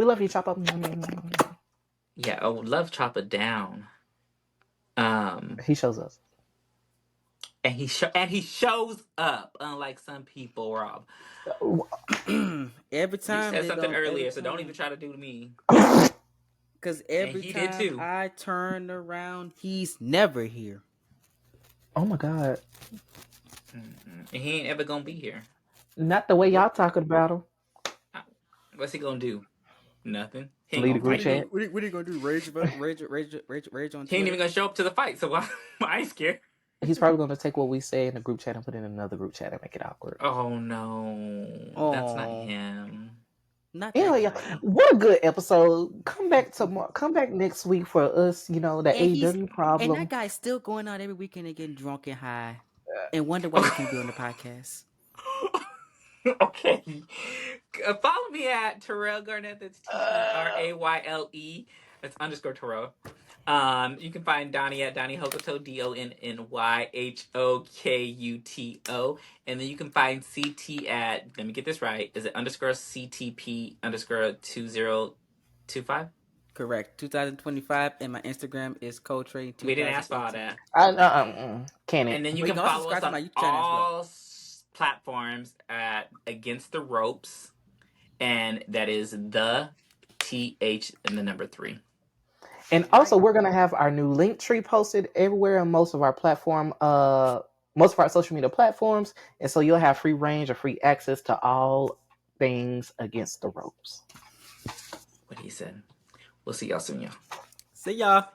love you, Ciampa. Yeah, I would love Ciampa down. He shows up. And he shows up, unlike some people, Rob. Every time you said something earlier, so don't even try to do to me. Because every time I turn around, he's never here. Oh my god. And he ain't ever gonna be here. Not the way y'all talking about him. What's he gonna do? Nothing. He Lead a group chat. What are you gonna do? Rage on Twitter? He ain't even gonna show up to the fight, so why I ain't scared. He's probably gonna take what we say in the group chat and put it in another group chat and make it awkward. Oh no. That's not him. Anyway, what a good episode. Come back next week for us, the AEW problem. And that guy's still going out every weekend and getting drunk and high and wonder what he can do on the podcast. Okay. Follow me at Terrell Garnett. That's TRAYLE. That's _Terrell. You can find Donnie at Donnie Hokuto, DONNYHOKUTO. And then you can find CT at, let me get this right, is it _CTP_2025? Correct. 2025. And my Instagram is Coltrane. We didn't ask for all that. Can it? And then you can follow us on all platforms at Against the Ropes. And that is the TH and the number 3. And also, we're gonna have our new link tree posted everywhere on most of our social media platforms, and so you'll have free range or free access to all things Against the Ropes. What he said. We'll see y'all soon, y'all. See y'all.